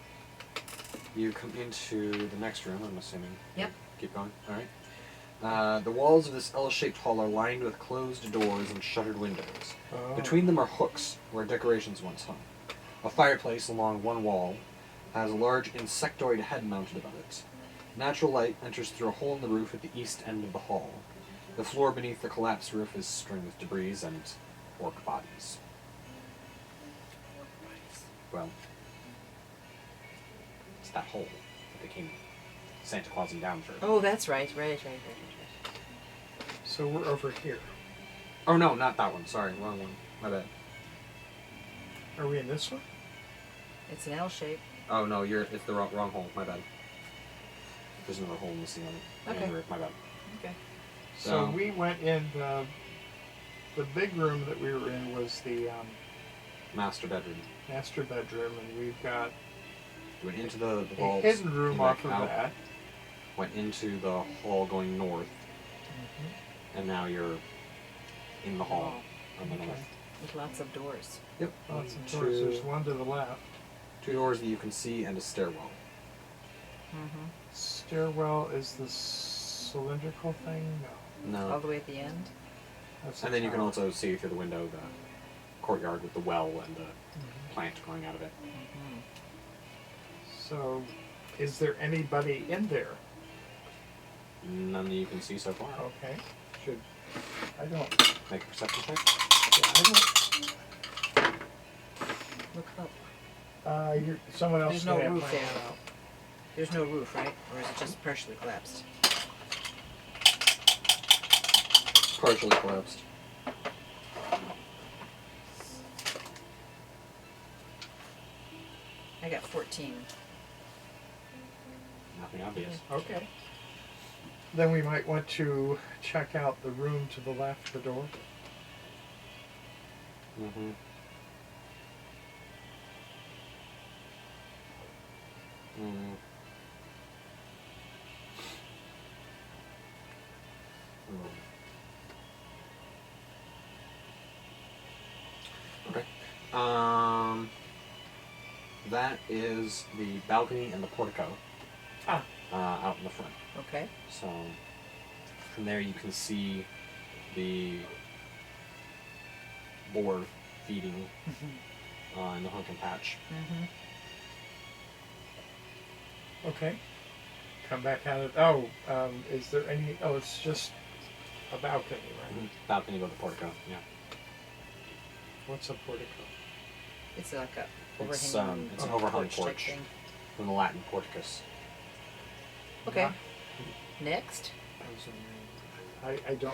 you come into the next room, I'm assuming. Yep. Keep going. Alright. The walls of this L-shaped hall are lined with closed doors and shuttered windows. Oh. Between them are hooks where decorations once hung. A fireplace along one wall has a large insectoid head mounted above it. Natural light enters through a hole in the roof at the east end of the hall. The floor beneath the collapsed roof is strewn with debris and orc bodies. Well, it's that hole that they came Santa Clausing down through. Oh, that's right. Right. So we're over here. Oh no, not that one. Sorry, wrong one. My bad. Are we in this one? It's an L shape. Oh no, it's the wrong hole. My bad. There's another hole in the ceiling. Okay. And my bad. Okay. So we went in the big room that we were in was the Master bedroom. master bedroom, and we've got Went into the a vaults. hidden room came off back of out, that. Went into the hall going north, and now you're in the hall on the Okay. north. With lots of doors. Yep. Lots of doors. There's one to the left. 2 doors that you can see and a stairwell. Mm-hmm. Stairwell is the cylindrical thing? No. No. All the way at the end. That's And the then you can tower. also see through the window the courtyard with the well and the plant growing out of it. Mm-hmm. So, is there anybody in there? None that you can see so far. Okay. Should I don't. Make a perception check. Yeah, I don't. Look up. Someone else There's is no gonna have to roof find there. that out. There's no roof, right? Or is it just partially collapsed? Partially collapsed. I got 14. Nothing obvious. Okay. Then we might want to check out the room to the left, the door. Mm-hmm. Mm. Okay. That is the balcony and the portico. Ah. Out in the front. Okay. So from there you can see the boar feeding in the hunting patch. Mm-hmm. Okay. Come back out of. Is there any? Oh, it's just a balcony, right? Balcony with the portico. Yeah. What's a portico? It's like a It's overhanging it's an overhung type porch thing. from the Latin porticus. Okay. Not- Next. I don't.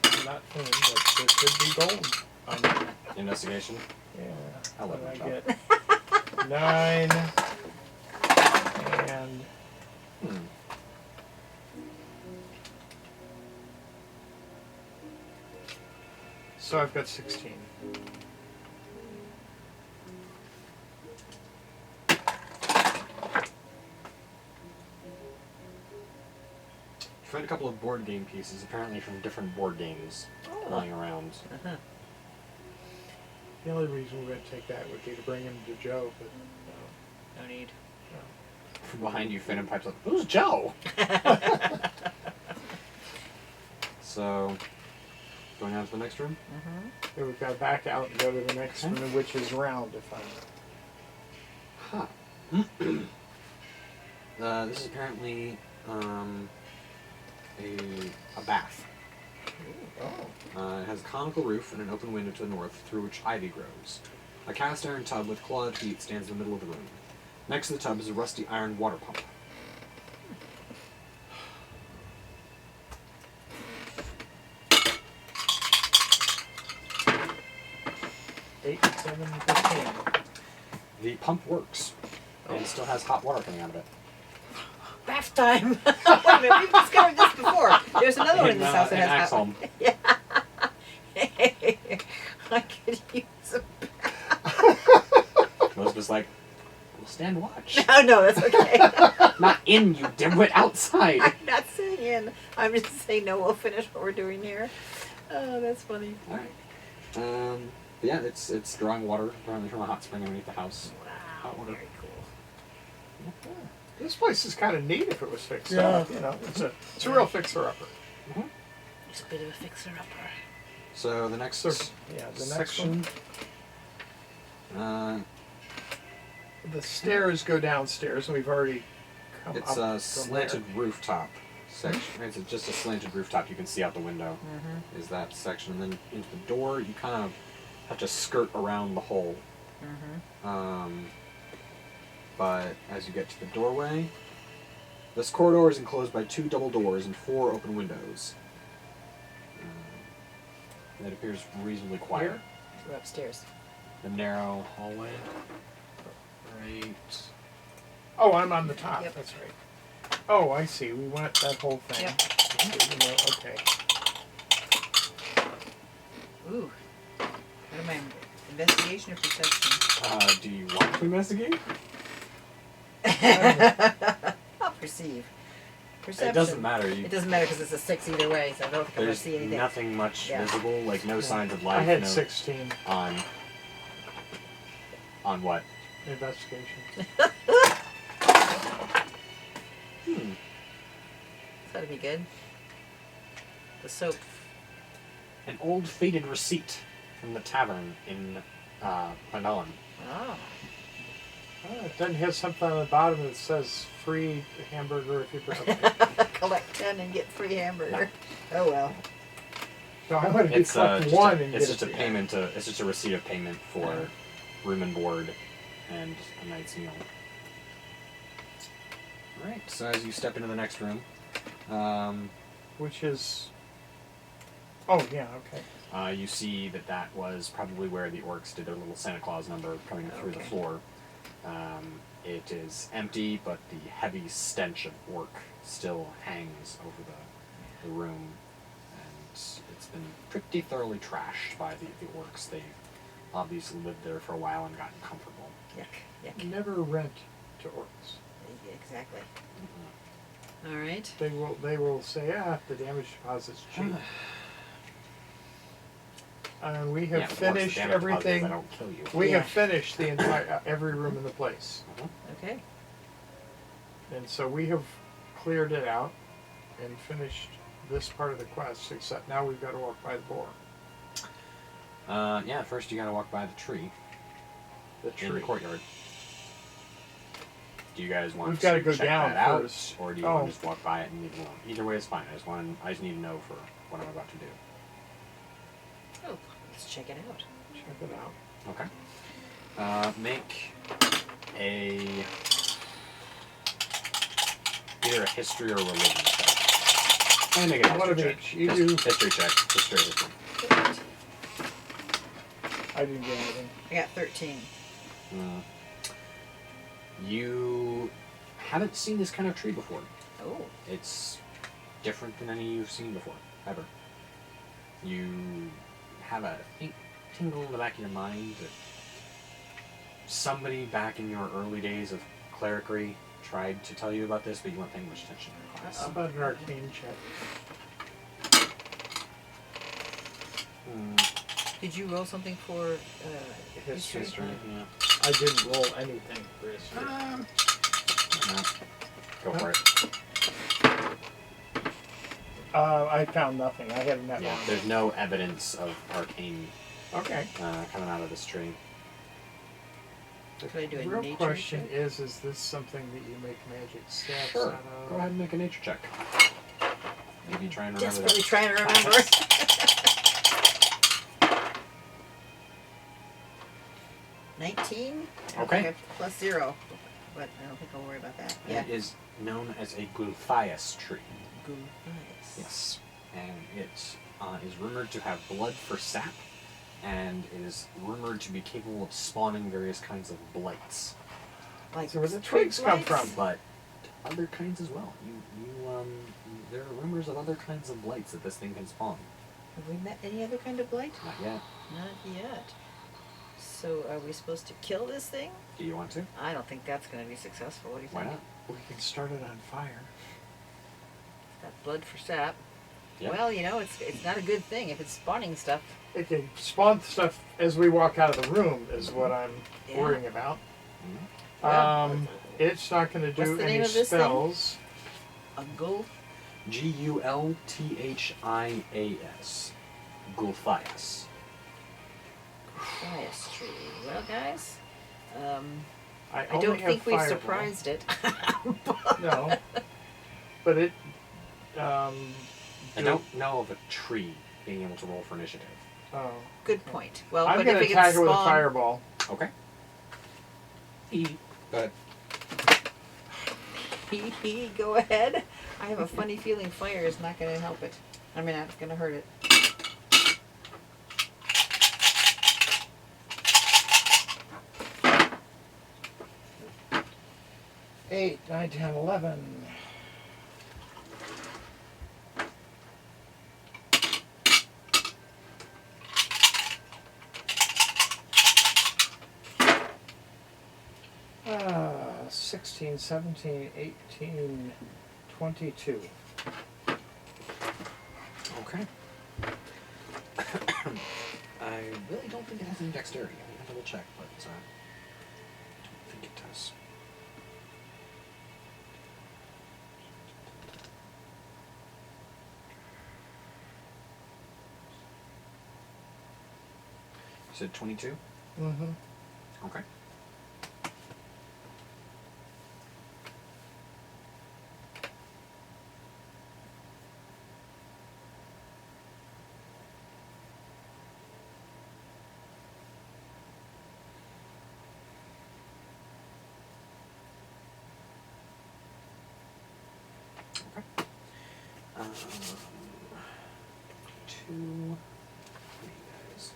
I'm not thin, but there could be gold on it. Investigation. Yeah. I love What that did I get 9 and so I've got 16. You find a couple of board game pieces, apparently from different board games, lying around. Uh-huh. The only reason we're going to take that would be to bring him to Joe, but No need. From behind you, Finn pipes up, "Who's Joe?" So, going on to the next room? Mm-hmm. then we've got to back out and go to the next Okay. one, which is round, if I'm... Huh. This is apparently a bath. Oh. It has a conical roof and an open window to the north through which ivy grows. A cast iron tub with clawed feet stands in the middle of the room. Next to the tub is a rusty iron water pump. Eight, 7, 15. The pump works and still has hot water coming out of it. Bath time. Wait a minute, we've discovered this before. There's another one in this house that in has Axholm. Yeah. I could use a Elizabeth's like, "We'll stand watch." No, no, that's okay. Not in, you dimwit, outside. I'm not saying in. I'm just saying no, we'll finish what we're doing here. Oh, that's funny. Alright. But yeah, it's drawing water apparently from a hot spring underneath the house. Wow, Hot water. very cool. This place is kind of neat if it was fixed Yeah. up. It's a real fixer-upper. It's a bit of a fixer-upper. So the next So, yeah, the next section. The stairs go downstairs, and we've already come It's up a from slanted rooftop section. It's just a slanted rooftop you can see out the window. Mm-hmm. Is that section, and then into the door you kind of have to skirt around the hole. Mm-hmm. But as you get to the doorway, this corridor is enclosed by 2 double doors and 4 open windows. It appears reasonably quiet. Here? We're upstairs. The narrow hallway. right. Oh, I'm on the top. Yep. That's right. Oh, I see. We went that whole thing. Yep. Okay. Ooh. What am I? Investigation or perception? Do you want to investigate? I'll perceive. Perception. It doesn't matter. It doesn't matter because it's a 6 either way, so I don't think I'm going to There's see anything. nothing much Yeah. visible, like no signs of life. I had no, 16 on what? investigation. That'd be good. The soap. An old faded receipt from the tavern in Pandalin. Oh. Oh, it doesn't have something on the bottom that says free hamburger if you okay. Collect 10 and get free hamburger. Oh well. No, I want to It's collect just one a, and it's get just a free payment. It's just a receipt of payment for room and board and a night's meal. All right. So as you step into the next room, Which is... Oh, yeah, okay. you see that was probably where the orcs did their little Santa Claus number coming through the Okay. floor. It is empty, but the heavy stench of orc still hangs over the room, and it's been pretty thoroughly trashed by the orcs. They've obviously lived there for a while and gotten comfortable. Yuck. Yuck. Never rent to orcs. Exactly. Mm-hmm. All right. They will say, the damage deposit's cheap. And we have Yeah, but finished damage deposit is everything. I don't kill you. We Yeah. have finished the entire every room in the place, Okay. and so we have cleared it out and finished this part of the quest. Except now we've got to walk by the boar, Yeah, first you gotta walk by the tree the in the tree. courtyard. Do you guys want We've to gotta go check down that out, first. or do you want to just walk by it and leave it alone? Either way is fine. I just need to know for what I'm about to do. Oh, let's check it out. Check it out. Okay. Make either a history or religion check. And make a One of history each. check. You do. History check. History. I didn't get anything. I got 13. You haven't seen this kind of tree before. Oh. It's different than any you've seen before, ever. You have a faint tingle in the back of your mind that somebody back in your early days of clericry tried to tell you about this, but you weren't paying much attention in class. How about an arcane check? Did you roll something for History. Yeah. I didn't roll anything for history. No. Go for it. I found nothing. I haven't met Yeah, one. there's no evidence of arcane Okay. coming out of this tree. Could I do a The real nature question check? is this something that you make magic staffs Sure. out of? Go ahead and make a nature check. Maybe try and remember Desperately that. trying to remember. 19? Okay. Plus 0. But I don't think I'll worry about that. Yeah. It is known as a Gulthias tree. Good. Nice. Yes. And it is rumored to have blood for sap, and is rumored to be capable of spawning various kinds of blights. Like So where the twigs come blights? from? But other kinds as well. There are rumors of other kinds of blights that this thing can spawn. Have we met any other kind of blight? Not yet. Not yet. So are we supposed to kill this thing? Do you want to? I don't think that's going to be successful. What do you Why think? not? We can start it on fire. Got blood for sap. Yeah. Well, you know, it's not a good thing if it's spawning stuff. It can spawn stuff as we walk out of the room is what I'm Yeah. worrying about. Mhm. Yeah. It's not going to What's do the any name of this thing? spells. A gulf. Gulthias. Gulthias. Bias tree. Well, guys, I I only don't have think we've fireball. surprised it. No. But it... I don't know of a tree being able to roll for initiative. Oh. Good point. Well, I'm but going if to it can attack it with a spawn, fireball. Okay. Go ahead. Go ahead. I have a funny feeling fire is not going to help it. I mean, not going to hurt it. 8, 9, 10, 11. Ah, 16, 17, 18, 22. Okay. I really don't think it has any dexterity. I'm gonna double check, but I don't think it does. You said 22? Mm-hmm. Okay. Okay. Two. Three guys.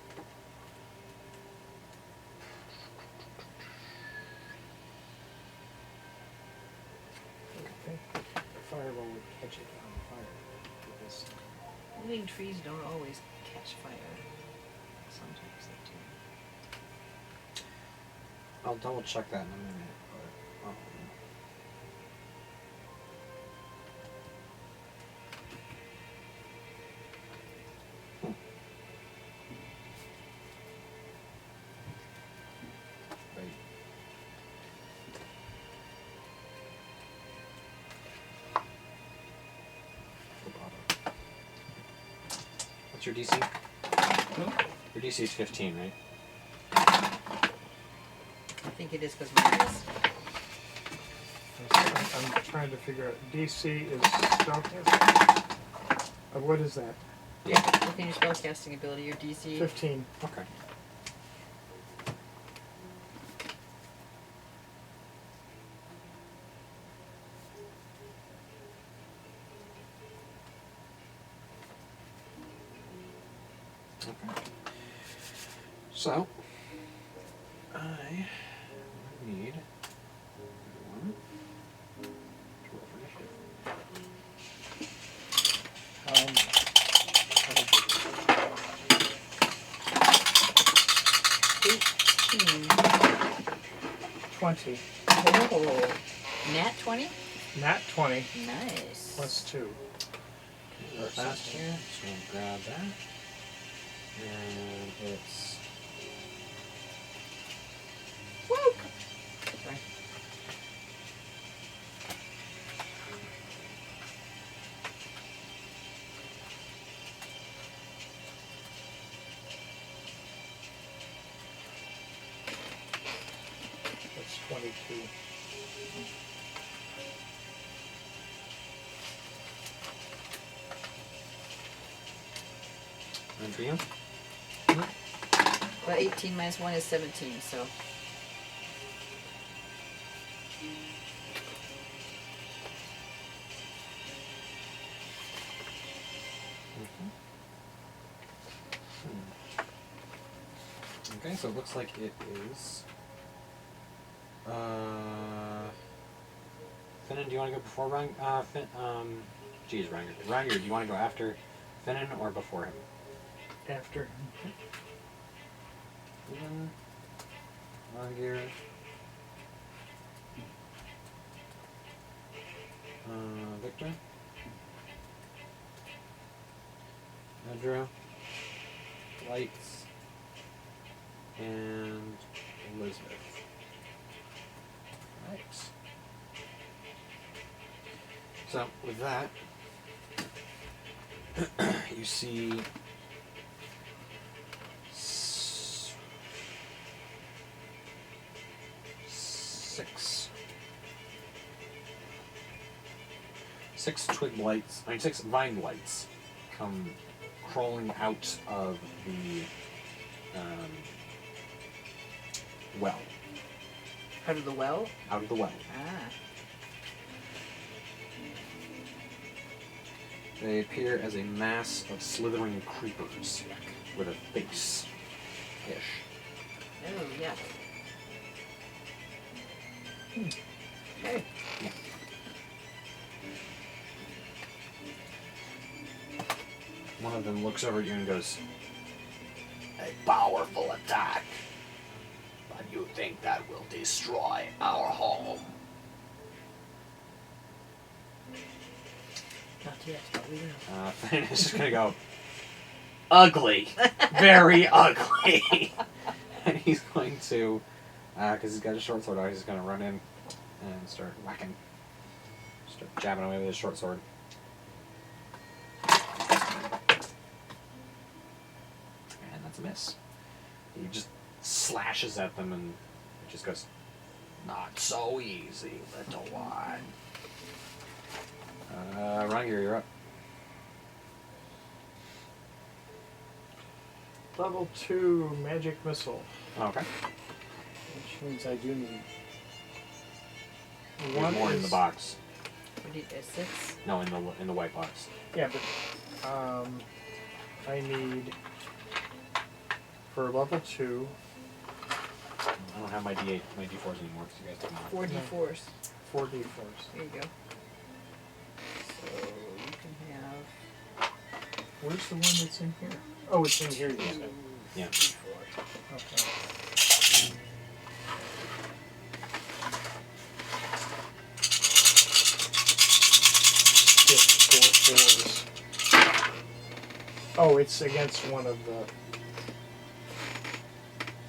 I think the fireball would catch it on fire. With this. Living trees don't always catch fire. Sometimes they do. I'll double check that in a minute, but Right. What's your DC? Your DC is 15, right? I think it is because mine is. I'm trying to figure out. DC is spellcasting. What is that? Yeah. Within your spellcasting ability, your DC. 15. Okay. Okay. So, I need one. Roll for initiative. $18. 20. Oh. Nat 20? Nat 20 Nice. plus 2. Go fast here. Just gonna grab that. And it's Woo! Sorry. That's 22. and for you. But 18 minus 1 is 17, so. Okay, so it looks like it is. Finnan, do you want to go before Rang? Geez, Ranger. Ranger, do you want to go after Finnan or before him? After. Finnan, Ranger. Victor. Edra. Lights. And Elizabeth. Right. So with that, you see six twig lights, six vine lights come crawling out of the well. Out of the well? Out of the well. Ah. They appear as a mass of slithering creepers with a face-ish. Oh, yeah. Okay. One of them looks over at you and goes, "A powerful attack. But you think that will destroy our home?" Not yet, but we will. Finn is just gonna go, "Ugly. Very ugly." And he's going to, because he's got a short sword out, he's going to run in and start whacking. Start jabbing away with his short sword. And that's a miss. He just slashes at them and it just goes, "Not so easy, little one." Ranger, you're up. Level 2 magic missile, Okay. which means I do need There's one more in is- the box. We need a 6. No, in the white box. Yeah, but I need for level 2 I don't have my D8, my D4s anymore because you guys took them off. 4 d4s. 4 d4s. Here you go. So you can have Where's the one that's in here? Oh, it's in here, you said. Yeah. d4. Okay. Just 4 4s. Oh, it's against one of the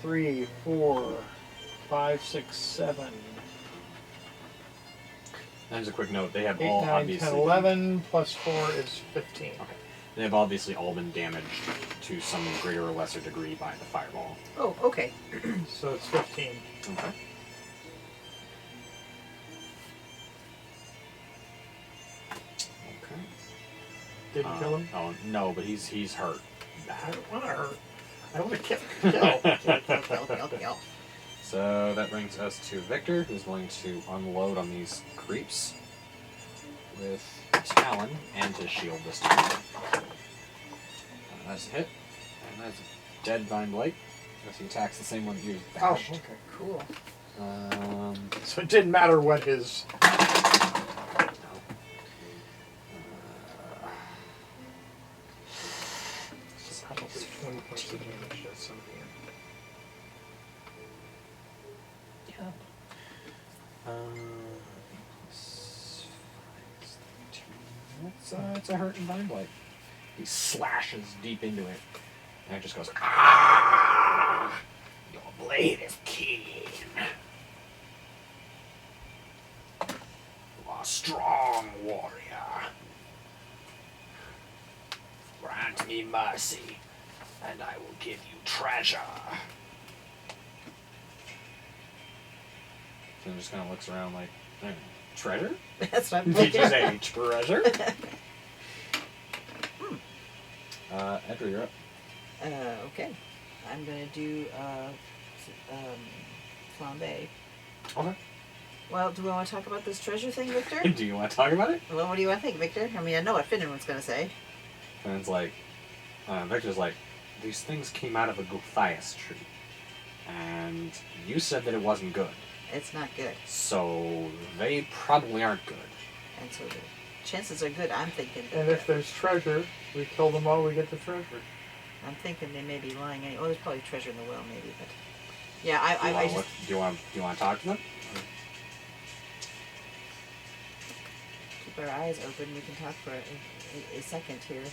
3, 4, 5, 6, 7, And just a quick note, they have 8, all 9, obviously 10, 11, plus 4 is 15. Okay. They have obviously all been damaged to some greater or lesser degree by the fireball. Oh, okay. So it's 15. Okay. Okay. Didn't kill him? Oh no, but he's hurt. I Bad. don't want to hurt. I want to kill. Kill. So that brings us to Victor, who's going to unload on these creeps with Talon and his shield this time. That's a hit, and that's a dead Vine Blight. Because he attacks the same one that you Oh, bashed. okay. Cool. So it didn't matter what his. So probably 20 points of damage does something. Yeah. Plus 5 is 13. It's a hurt and Vine Blight. He slashes deep into it, and it just goes, "Ah! Your blade is keen. You are a strong warrior. Grant me mercy, and I will give you treasure." And just kind of looks around like, "Treasure? That's what I'm Did you thinking. say treasure?" Edgar, you're up. Okay. I'm gonna do flambe. Okay. Well, do we want to talk about this treasure thing, Victor? Do you want to talk about it? Well, what do you want to think, Victor? I mean, I know what Finneran's gonna say. And it's like, Victor's like, "These things came out of a Guthias tree. And you said that it wasn't good. It's not good, So they probably aren't good." and so the chances are good. I'm thinking. And if there's treasure, we kill them all, we get the treasure. I'm thinking they may be lying. Oh, there's probably treasure in the well, maybe, but yeah, Do you want to talk to them? keep our eyes open. We can talk for a second here.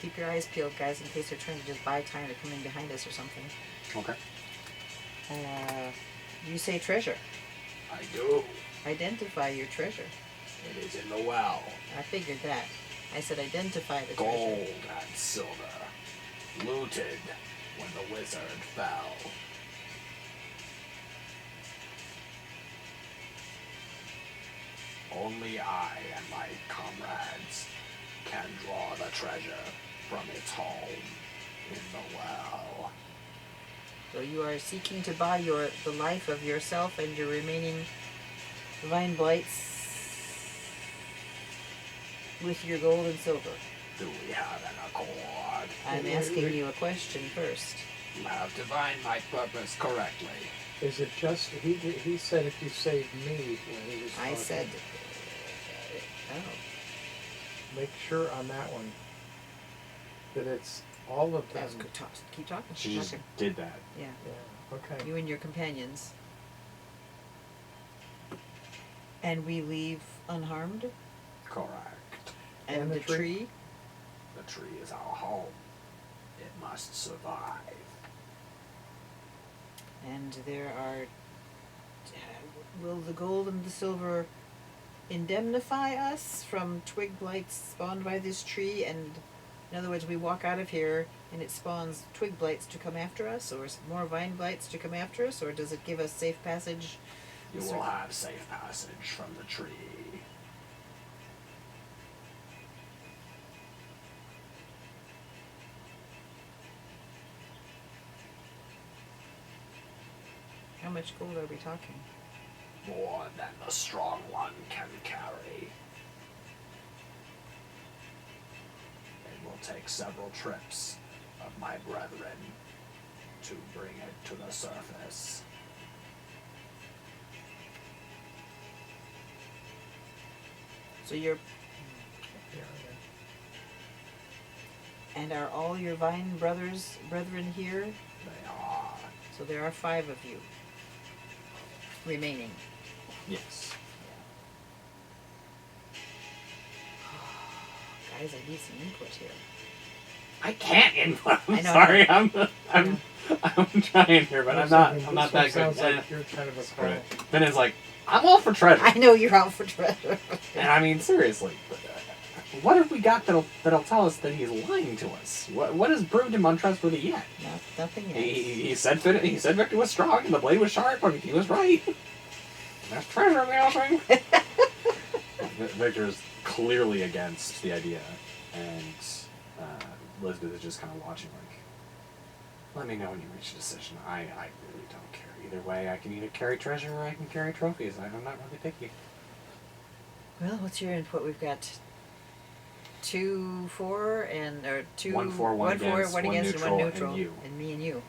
Keep your eyes peeled, guys, in case they're trying to just buy time to come in behind us or something. Okay. You say treasure. I do. Identify your treasure. It is in the well. I figured that. I said identify the Gold treasure. and silver. Looted when the wizard fell. Only I and my comrades can draw the treasure from its home in the well. So you are seeking to buy the life of yourself and your remaining vine blights with your gold and silver. Do we have an accord? I'm asking you a question first. You have divined my purpose correctly. Is it just, he said if you saved me when he was I talking. said, oh, Make sure on that one that it's all of them. that's good. Keep talking. She keep just talking. did that. Yeah, Yeah, okay. you and your companions. And we leave unharmed? Correct. And the tree? The tree is our home. It must survive. And there are... will the gold and the silver indemnify us from twig blights spawned by this tree? And in other words, we walk out of here and it spawns twig blights to come after us, or more vine blights to come after us, or does it give us safe passage? You will have safe passage from the tree. How much gold are we talking? More than the strong one can carry. It will take several trips of my brethren to bring it to the surface. So you're... Yeah, And are all your vine brethren here? They are. So there are 5 of you remaining. Yes. Guys, I need some input here. I can't input. I'm I know. sorry. I'm trying here, but yeah. I'm not This that one good. sounds like you're kind of a pro. Right. Then it's like, I'm all for treasure. I know you're out for treasure. And I mean, seriously, what have we got that'll tell us that he's lying to us? What has proved him untrustworthy yet? Nothing yet. He said Victor was strong and the blade was sharp, and he was right. There's treasure in the offering. Victor is clearly against the idea, and Elizabeth is just kind of watching, like, let me know when you reach a decision. I really don't care. Either way, I can either carry treasure or I can carry trophies. I'm not really picky. Well, what's your input? We've got 2, 4, and or 2, 1 for, 1 against, one one against, and one neutral, and you. and me and you.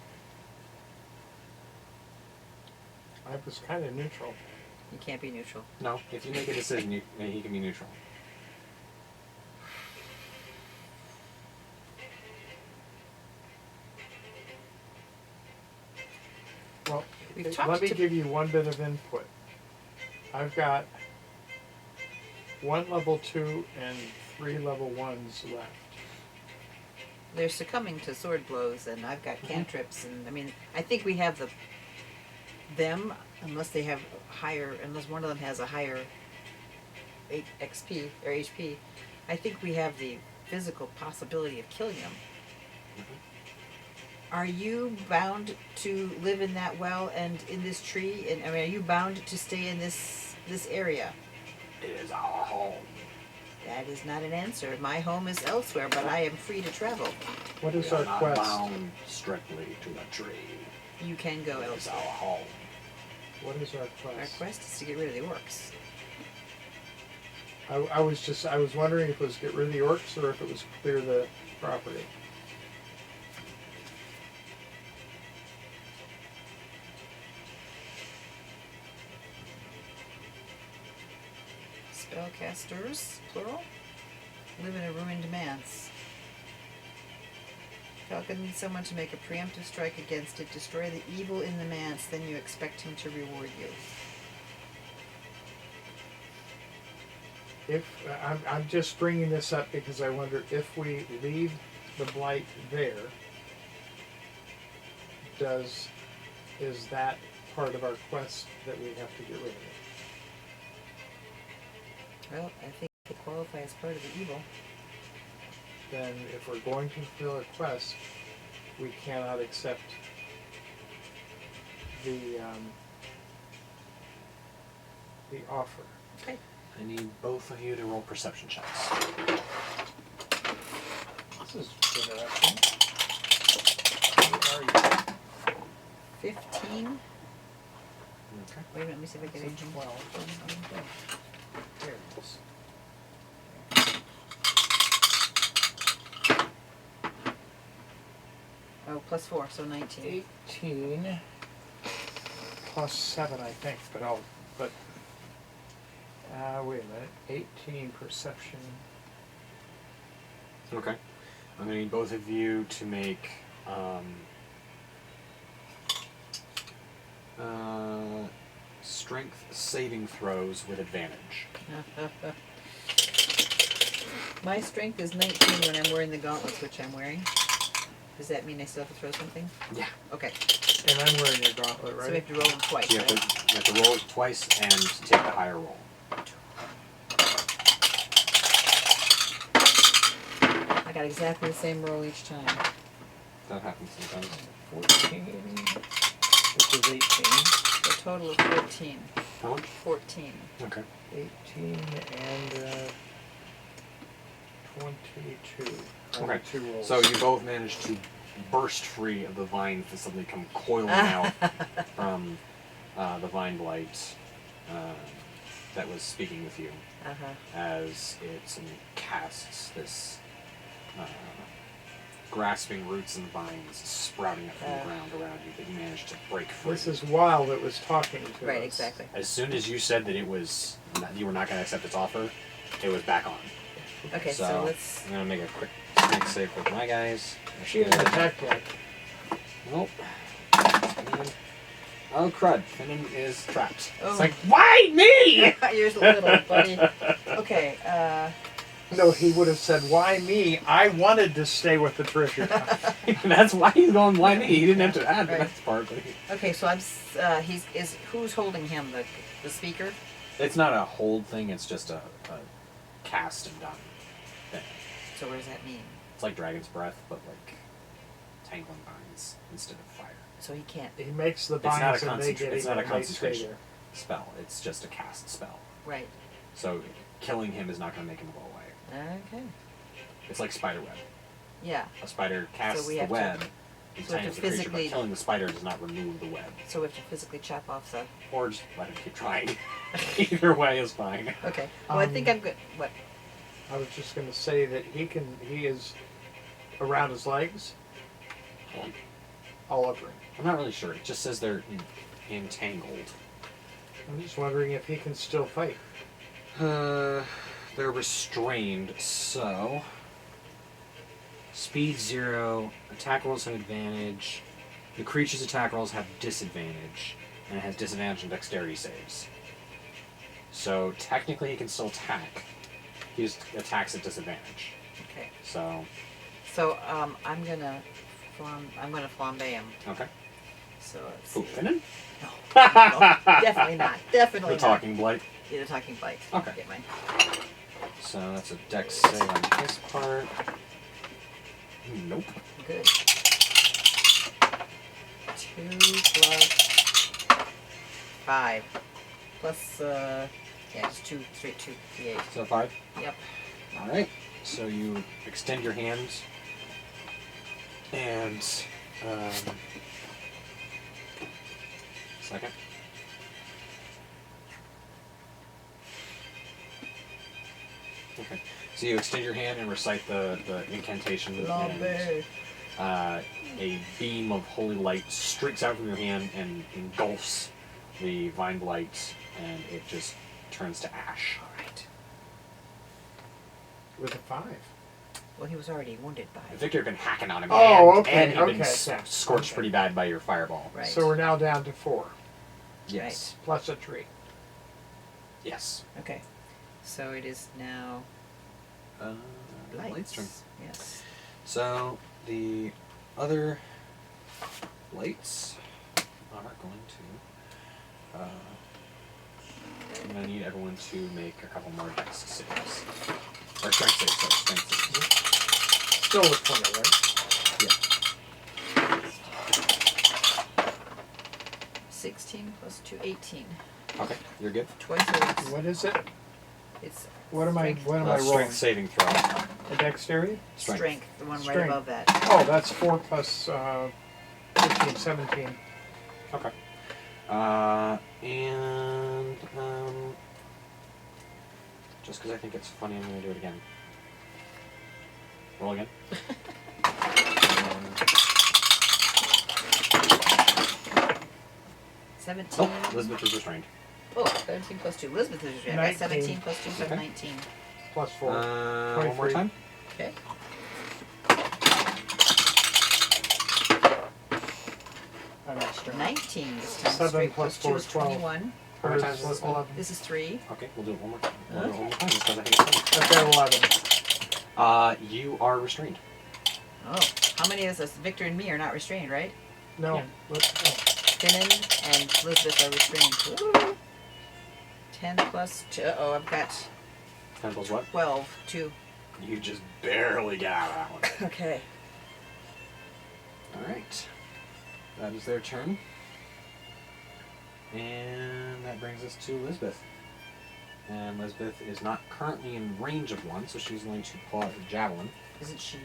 I was kind of neutral. You can't be neutral. No, if you make a decision, he can be neutral. Well, We've talked let me to- give you one bit of input. I've got 1 level 2 and 3 level 1s left. They're succumbing to sword blows, and I've got cantrips, and I mean, I think we have them, unless they have unless one of them has a higher XP or HP. I think we have the physical possibility of killing them. Are you bound to live in that well and in this tree? And I mean, are you bound to stay in this area? It is our home. That is not an answer. My home is elsewhere, but I am free to travel. What is We our are not quest? bound strictly to the tree. You can go It is our elsewhere. home. What is our Our quest? quest is to get rid of the orcs. I was wondering if it was get rid of the orcs or if it was clear the property. Spellcasters, plural, live in a ruined manse. Falcon needs someone to make a preemptive strike against it, destroy the evil in the manse, then you expect him to reward you. If I'm just bringing this up because I wonder if we leave the blight there, is that part of our quest that we have to get rid of it? Well, I think they qualify as part of the evil. Then if we're going to fulfill a quest, we cannot accept the offer. Okay. I need both of you to roll perception checks. This is interesting. Where are you? 15. Okay. Wait a minute, let me see if I get It's a anything. 12. There it is. Oh, plus 4, so 19. 18. plus 7, I think, but wait a minute. 18 perception. Okay. I'm going to need both of you to make strength saving throws with advantage. My strength is 19 when I'm wearing the gauntlets, which I'm wearing. Does that mean I still have to throw something? Yeah. Okay. And I'm wearing a gauntlet, right? So we have to roll them twice, You have, right? to, you have to roll it twice and take the higher roll. I got exactly the same roll each time. That happens sometimes. 14, which is 18. So a total of 14. How much? 14. Okay. 18 and 22. Okay. 2 rolls. So you both managed to burst free of the vine that suddenly come coiling out from the vine blight that was speaking with you Uh-huh. as it suddenly casts this grasping roots and vines sprouting up from the ground around you that you managed to break free. This is Wild that was talking to us. Right, exactly. As soon as you said that you were not going to accept its offer, it was back on. Okay, so let's... I'm going to make a quick strength save with my guys. She didn't attack yet. Nope. And, oh crud! Finnan is trapped. Oh. It's like, why me? You're little, buddy. Okay, No, he would have said, "Why me? I wanted to stay with the treasure." That's why he's going, why me? He didn't have to add the Right. next part. But okay, so who's holding him? The speaker? it's not a hold thing, it's just a cast and done thing. So what does that mean? It's like Dragon's Breath, but like tangling vines instead of fire. So he can't... He makes the It's not vines a and they get it's not a even and they stay concentration there. spell. It's just a cast spell. Right. So killing him is not going to make him go away. Okay. It's like spider web. Yeah. A spider casts So we the have to- web, so we have entangles to the creature, but physically- killing the spider does not remove the web. So we have to physically chop off the... Or just let him keep trying. Either way is fine. Okay. Well, I think I'm good. What? I was just going to say that he is around his legs, all over him. I'm not really sure. It just says they're entangled. I'm just wondering if he can still fight. They're restrained, so... Speed 0, attack rolls have advantage, the creature's attack rolls have disadvantage, and it has disadvantage on dexterity saves. So technically he can still attack, he just attacks at disadvantage. Okay. So, I'm gonna flambe him. okay. So let's Ooh, see. Finnan? No, definitely not. Definitely The not. talking blight. Yeah, the talking bite. Okay. Get mine. So that's a dex save on his part. Nope. Good. 2 plus 5 plus just 2 straight 2 d8. So 5? Yep. Alright. So you extend your hands and second. Okay. So you extend your hand and recite the incantation, and Flambe. a beam of holy light streaks out from your hand and engulfs the vine blight, and it just turns to ash. All right. With a 5. Well, he was already wounded by it. Victor had been hacking on him, Oh, and, okay, and he'd been okay, yeah, scorched okay. pretty bad by your fireball. Right. So we're now down to 4, Yes. plus a tree. Yes. Okay. So it is now Light's lights. turn. Yes. So the other lights are going to. I'm going to need everyone to make a couple more dex saves. Or strength saves, sorry, strength saves. Still with 20, right? Yeah. 16 plus 2, 18. Okay, you're good. Twice a What is it? It's What am I strength. rolling? Strength saving throw. A dexterity? Strength. The one right Strength. above that. Oh, that's 4 plus 15, 17. Okay. And just because I think it's funny, I'm going to do it again. Roll again. 17. Oh, Elizabeth is restrained. Oh, 17 plus 2. Elizabeth is restrained. I got 17 19. plus 2, so Okay. 19. Plus 4. One more 23. time. Okay. I'm restrained. 19 this time. 7 Straight plus 2 4 is is 12. 21. How many times is this 11. This is 3. Okay, we'll do it one more time. We'll do it Okay. one more time just because I think it's I've got 11. funny. You are restrained. Oh, how many of us? Victor and me are not restrained, right? No. Yeah. Finnan and Elizabeth are restrained. Woo! 10 plus 2. Uh-oh, I've got 10 plus what? 12. 2. You just barely got out of that one. Okay. Alright. That is their turn. And that brings us to Elizabeth. And Elizabeth is not currently in range of one, so she's going to pull out her javelin. Isn't she,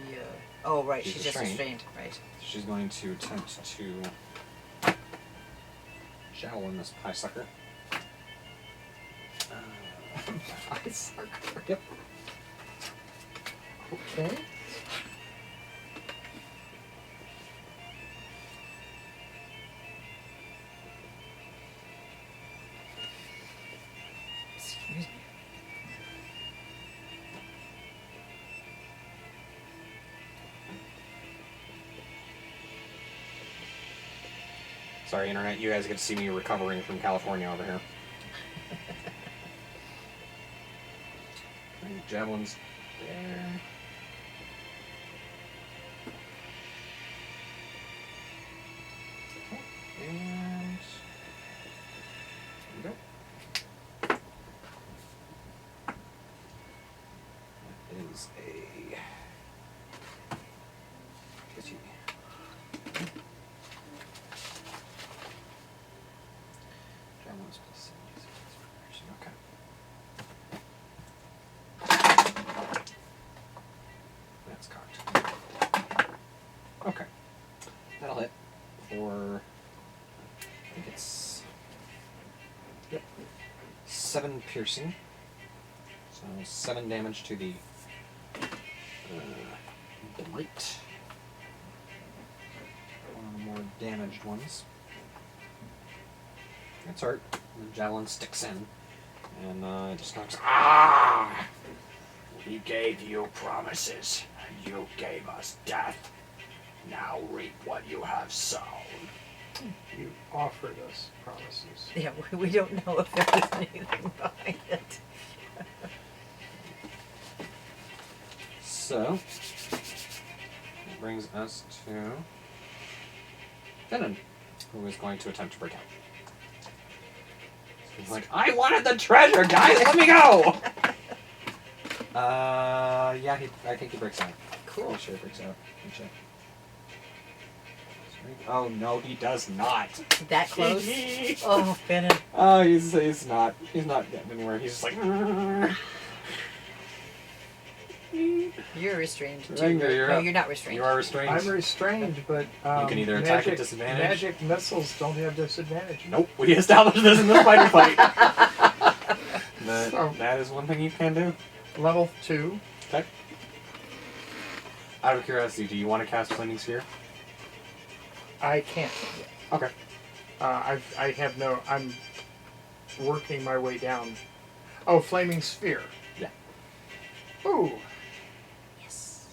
oh, right, She's she's just restrained. restrained. Right. She's going to attempt to javelin this pie sucker. Pie sucker. Yep. Okay. Excuse me. Sorry, Internet, you guys get to see me recovering from California over here. Okay, javelin's there. Okay, and there we go. That is a 50. Javelin's plus 76. Okay. That's cocked. Okay. That'll hit for, I think it's, yep, 7 piercing. So 7 damage to the blight. One of the more damaged ones. It's hurt. The javelin sticks in. And it just knocks. Ah! We gave you promises. You gave us death. Now reap what you have sown. You offered us promises. Yeah, we don't know if there's anything behind it. So, it brings us to Finnan, who is going to attempt to break out. He's like, I wanted the treasure, guys! Let me go! Yeah, I think he breaks out. Cool. Pretty sure he breaks out. Let me check. Oh, no, he does not. That close? Oh, Finnan. Oh, he's not getting anywhere. He's just like, You're restrained too. Ranga, right? you're No, up. you're not restrained. you are restrained. I'm restrained, but You can either attack magic, at disadvantage. Magic missiles don't have disadvantage. Nope, we established this in the spider fight. So- That is one thing you can do. Level 2. Okay. Out of curiosity, do you want to cast Flaming Sphere? I can't. Okay. I have no. I'm working my way down. Oh, flaming sphere. Yeah. Ooh. Yes.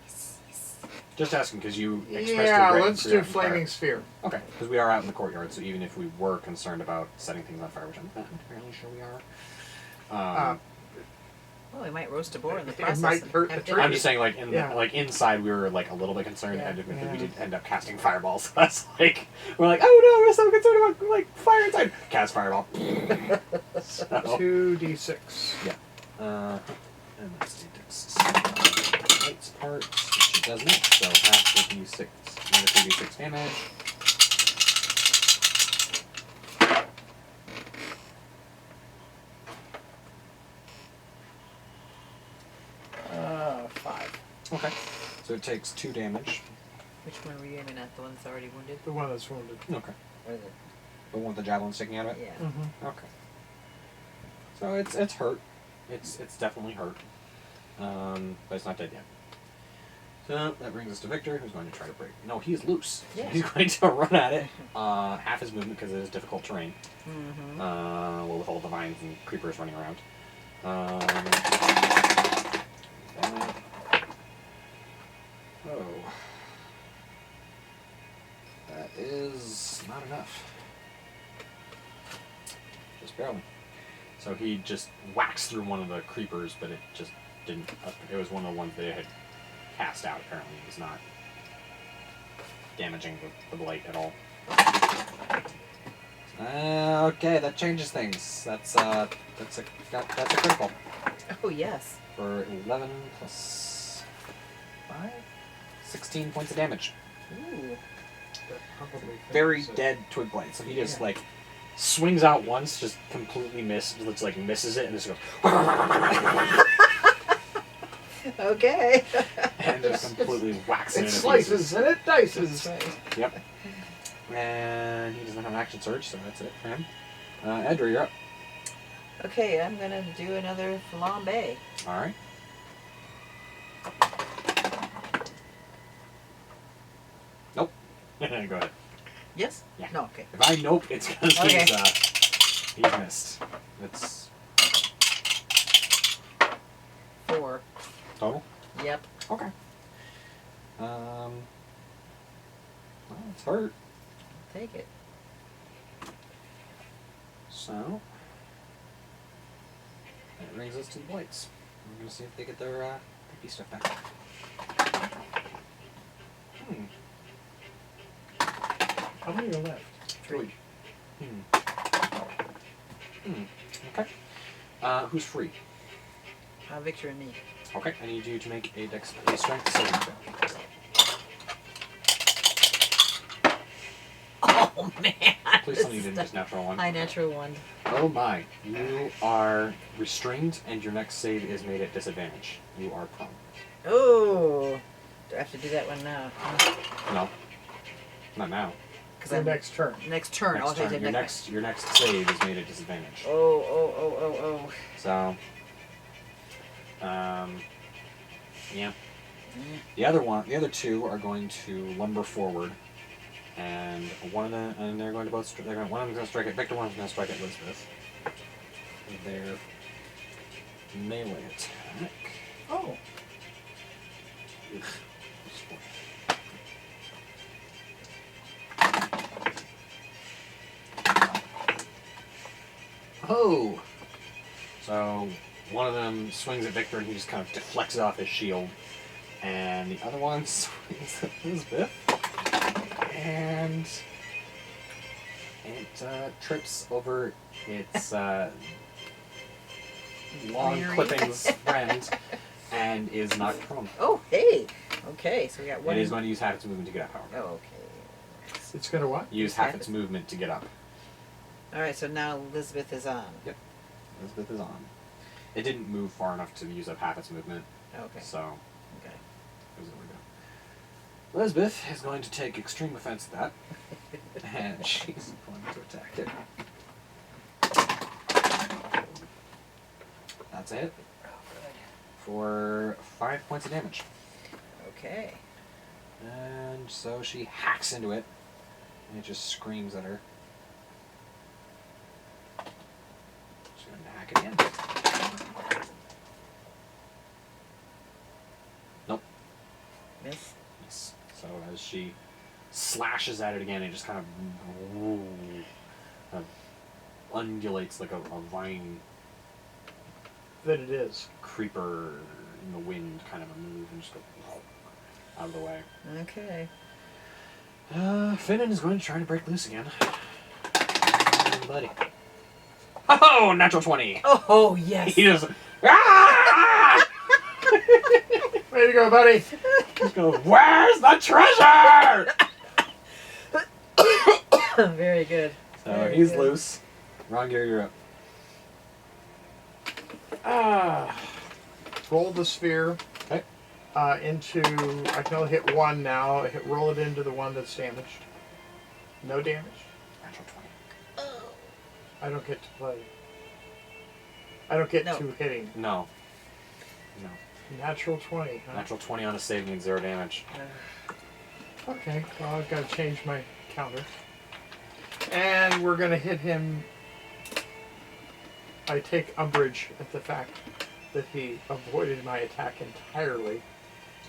Yes, yes. Just asking because you expressed Yeah, your great let's do fear on fire. flaming sphere. Okay, because we are out in the courtyard, so even if we were concerned about setting things on fire, which I'm not entirely sure we are. Well, we might roast a boar in the It process. might and hurt have the dinner. I'm just saying, like Yeah. like inside, we were like a little bit concerned, Yeah. and admittedly we Yeah. did end up casting fireballs. That's like we're like, oh no, we're so concerned about like fire inside. Cast fireball. So, 2d6. yeah. And that's d6. Light's part, which it doesn't. So half the d6, another 2d6 damage. 5. Okay. So it takes 2 damage. Which one were you aiming at? The one that's already wounded? The one that's wounded. Okay. Or The one with the javelin sticking out of it? yeah. Mm-hmm. Okay. So it's hurt. It's definitely hurt. But it's not dead yet. So that brings us to Victor, who's going to try to break. No, he's loose. So Yeah. he's going to run at it. Half his movement because it is difficult terrain. Mm-hmm. Well, with all the vines and creepers running around. Oh. That is not enough. Just barely. So he just whacks through one of the creepers, but it just didn't. It was one of the ones they had cast out, apparently. It was not damaging the blight at all. Okay, that changes things. That's a critical. Oh, yes. For 11 plus 5? 16 points of damage. Ooh. That probably Very fixes it. dead twig blight. So he just, Yeah. like, swings out once, just completely misses it, and just goes, Okay. and just completely whacks it It into slices pieces. and it dices. That's right. Yep. And he doesn't have an action surge, so that's it for him. Edgar, you're up. Okay, I'm gonna do another flambe. Alright. Nope. Go ahead. Yes? Yeah. No, okay. If I nope, it's because Okay. he's missed. It's 4. total? Yep. Okay. Well, it's hurt. Take it. So, that brings us to the blights. We're going to see if they get their picky stuff back. How many are left? 3. Okay. Who's free? Victor and me. Okay, I need you to make a strength saving throw. Oh, man. Please tell me you didn't just natural one. I natural 1. Oh my. You are restrained and your next save is made at disadvantage. You are prone. Oh. Do I have to do that one now? No. Not now. Because Your I'm next turn. next turn. Next Okay, turn. then Your next save is made at disadvantage. Oh. So, yeah. Mm. The other two are going to lumber forward, and one of them, and they're going to both. One of them's going to strike at Victor. One of them's going to strike at Elizabeth. With their melee attack. Oh. Oh! So, one of them swings at Victor and he just kind of deflects it off his shield. And the other one swings at Elizabeth. And it trips over its long Weary. clippings friend and is knocked prone. Oh, hey. Okay, so we got one. It is going to use half its movement to get up, however. Oh, okay. It's gonna what? Use half its movement to get up. Alright, so now Elizabeth is on. Yep. Elizabeth is on. It didn't move far enough to use up half its movement, Okay. so Okay. here's what we go. Elizabeth is going to take extreme offense at that, and she's going to attack it. That's it. For 5 points of damage. Okay. And so she hacks into it, and it just screams at her. She's going to hack again. Nope. Miss. Yes. So as she slashes at it again, it just kind of undulates like a vine That it is. creeper in the wind kind of a move and just go out of the way. Okay. Finnan is going to try to break loose again. Buddy. Oh, natural 20! Oh, yes. He just... Ah! Way to go, buddy. Just goes, where's the treasure? Very good. So Very he's good. loose. Rongear, you're up. Roll the sphere Okay. into. I can only hit one now. Roll it into the one that's damaged. No damage. Natural 20. I don't get to play. I don't get No. to hitting. No. Natural 20, huh? Natural 20 on a save means 0 damage. Okay, well, I've got to change my counter. And we're going to hit him. I take umbrage at the fact that he avoided my attack entirely.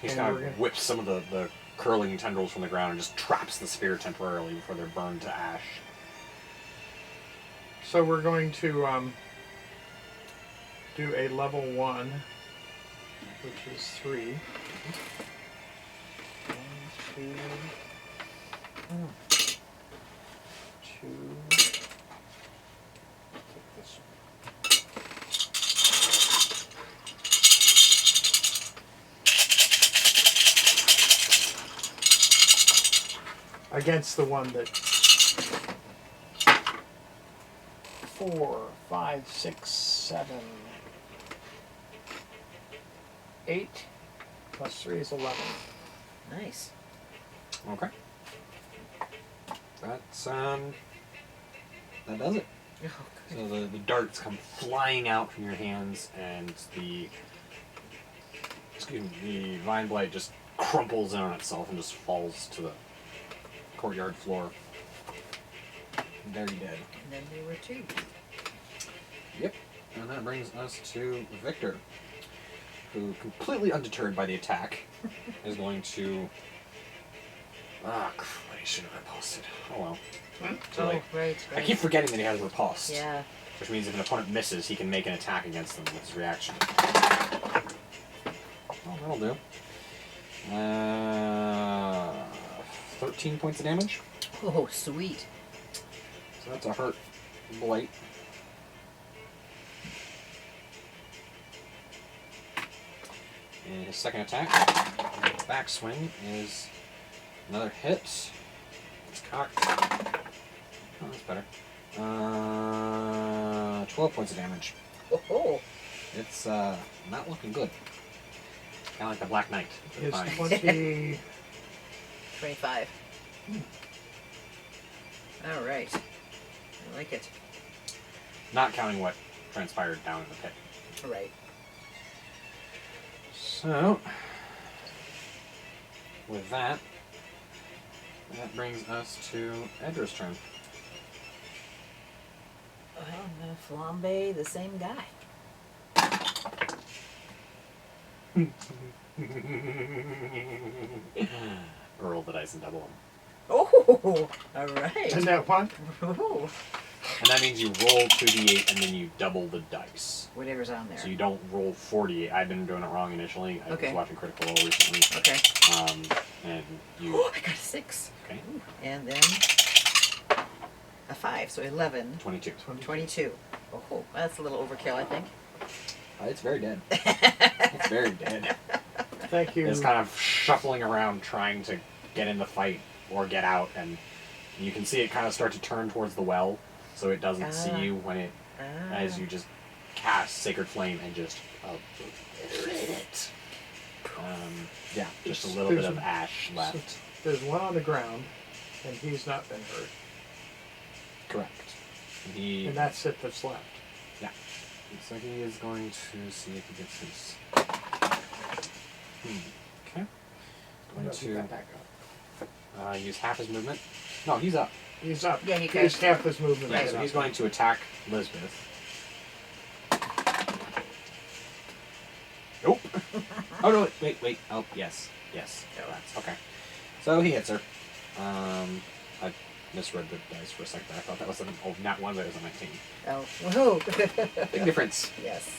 He's And kind we're of gonna- whips some of the curling tendrils from the ground and just traps the spear temporarily before they're burned to ash. So we're going to do a level 1, which is 3. 1, 2. 2. Take this. Against the one that 4, 5, 6, 7, 8 plus 3 is 11. Nice. Okay. That's that does it. Oh, So the darts come flying out from your hands, and the vine blight just crumples in on itself and just falls to the courtyard floor. Very dead. And then there were 2. Yep. And that brings us to Victor, who, completely undeterred by the attack, is going to. Ah, crap, he should have repulsed. Oh well. Too Oh, late. right. I keep forgetting that he has repulsed. Yeah. Which means if an opponent misses, he can make an attack against them with his reaction. Well, that'll do. 13 points of damage. Oh, sweet. So that's a hurt blight. And his second attack, backswing, is another hit. It's cocked. Oh, that's better. 12 points of damage. Oh, It's not looking good. Kind of like the Black Knight. Is Fine. 20. 25. All right. I like it. Not counting what transpired down in the pit. Right. So, with that brings us to Edra's turn. Well, I'm gonna flambe the same guy. Roll the dice and double them. Oh, all right. And that one? Oh, And that means you roll 2d8 and then you double the dice. whatever's on there. So you don't roll 48. I've been doing it wrong initially. I Okay. was watching Critical Role recently. Okay. And you... Oh, I got a 6. Okay. Ooh, and then a 5, so 11. 22. 22. Oh, that's a little overkill, I think. It's very dead. It's very dead. Thank you. It's kind of shuffling around trying to get in the fight or get out, and you can see it kind of start to turn towards the well, so it doesn't see you when it, as you just cast Sacred Flame and just obliterate it. Yeah, just a little bit of ash left. There's one on the ground, and he's not been hurt. Correct. He, And that's it that's left. yeah. So he is going to see if he gets his. Okay. Going He to got back up. use half his movement. No, he's up. He's up. Yeah, he He's goes- half his movement. Yeah, is so up. he's going to attack Lisbeth. Nope. Oh no! Wait. Oh yes. Yeah, that's okay. So he hits her. I misread the dice for a second. I thought that was nat 1, but it was a 19. Oh, whoa. Big difference. Yes.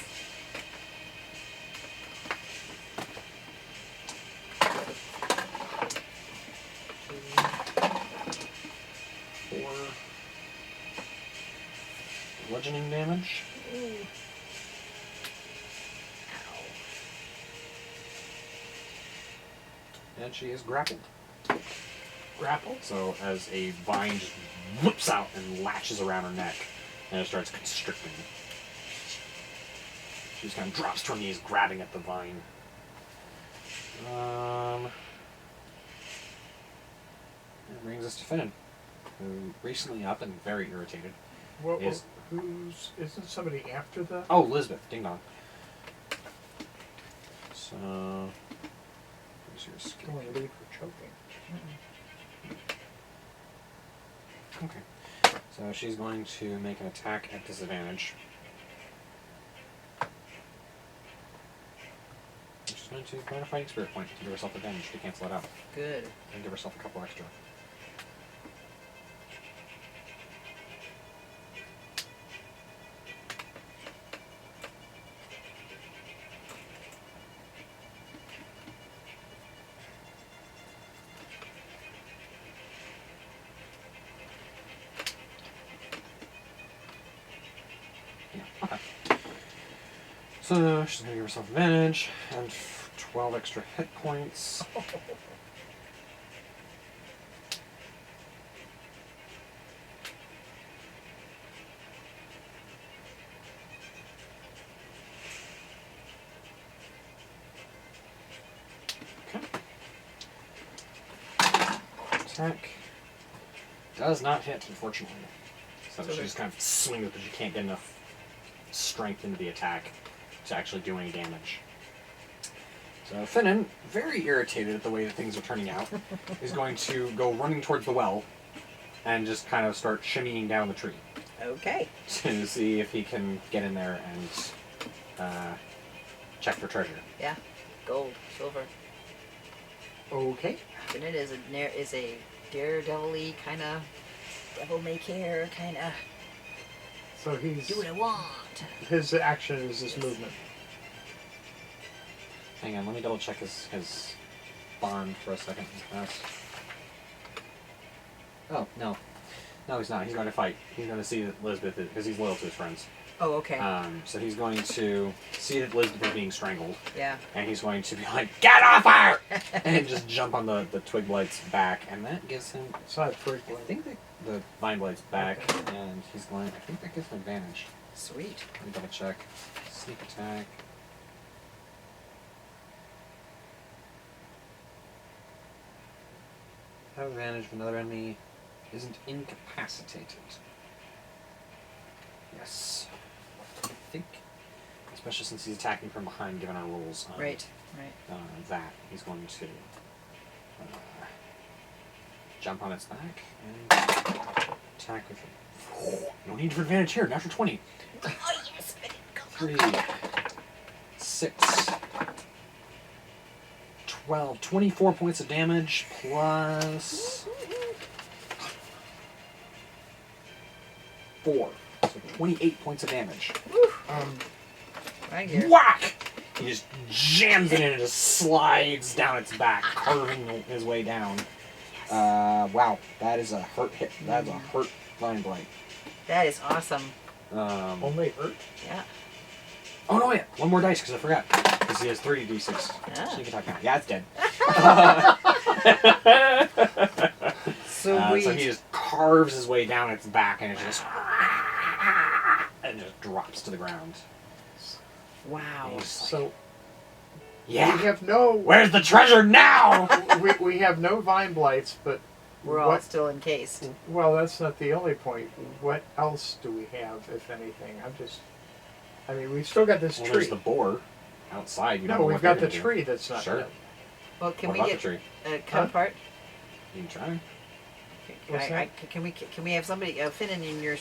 Four bludgeoning damage. Ooh. And she is grappled. Grapple? So as a vine just whips out and latches around her neck, and it starts constricting. She just kind of drops to her knees, grabbing at the vine. That brings us to Finn, who recently up and very irritated. Isn't somebody after the... Oh, Lisbeth, ding dong. So, here's your skill. Don't want to leave her choking. Okay. So she's going to make an attack at disadvantage. She's going to burn a fighting spirit point to give herself advantage to cancel it out. Good. And give herself a couple extra. Okay. So she's going to give herself advantage and 12 extra hit points. Okay. Attack does not hit, unfortunately. So she just kind of swings it, but she can't get enough strength into the attack to actually do any damage. So Finnan, very irritated at the way that things are turning out, is going to go running towards the well and just kind of start shimmying down the tree Okay. to see if he can get in there and check for treasure. Yeah. Gold, silver. Okay. And it is a daredevil-y kind of devil may care kind of So he's do what I want. his action is this movement. Hang on, let me double check his bond for a second. Oh, no. No, he's not. He's going to fight. He's going to see that Elizabeth is, because he's loyal to his friends. Oh, okay. So he's going to see that Elizabeth is being strangled. Yeah. And he's going to be like, get off her! And just jump on the twig blight's back. And that gives him, It's not a twig I blade. think the vine blight's back. And he's going, I think that gives him advantage. Sweet. Let me double check. Sneak attack. Have advantage if another enemy isn't incapacitated. Yes. I think. Especially since he's attacking from behind, given our rules on Right. that. He's going to jump on its back and attack with it. No need for advantage here. Natural 20. Oh, yes. I didn't go. 3, 6, 12, 24 points of damage plus 4. So 28 points of damage. Right here. Whack! He just jams it in and just slides down its back, carving his way down. Wow, that is a hurt hit. That's a hurt vine blight. That is awesome. Only hurt? Yeah. Oh no, wait, one more dice because I forgot. Because he has 3d6. Ah. Sneak attack now. Yeah, it's dead. Sweet. So he just carves his way down its back and it just drops to the ground. Wow. And he's like, So yeah. we have no Where's the treasure now? we have no vine blights, but We're all still encased. well, that's not the only point. What else do we have, if anything? I mean, we've still got this Well, tree. there's the boar outside. You don't No, know we've what got they're the gonna tree that's not Sure. dead. Well, can What we about get the tree? a counterpart? You can try. What's that? Can we have somebody Finnan in your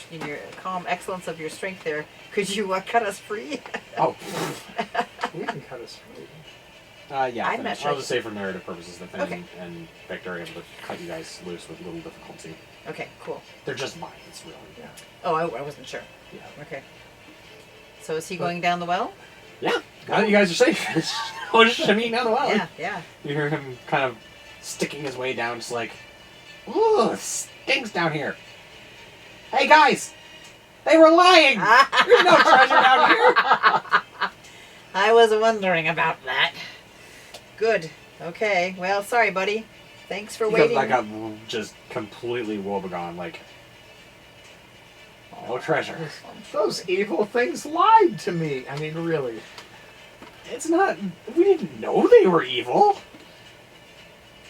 calm excellence of your strength there? Could you cut us free? Oh. We can cut us free. Yeah. I'm not sure. I'll just say for narrative purposes that Finn Okay. and Victor are able to cut you guys loose with little difficulty. Okay, cool. They're just vines, really. Yeah. Oh, I wasn't sure. Yeah. Okay. So is he going down the well? Yeah. Now that you guys are safe, we're just shimmying down the well. Yeah, yeah. You hear him kind of sticking his way down, just like, ooh, it stinks down here. Hey guys, they were lying. There's no treasure down here. I was wondering about that. Good. Okay. Well, sorry, buddy. Thanks for He waiting. comes back up just completely woebegone, like, no treasure. Those evil things lied to me. I mean, really. It's not, we didn't know they were evil.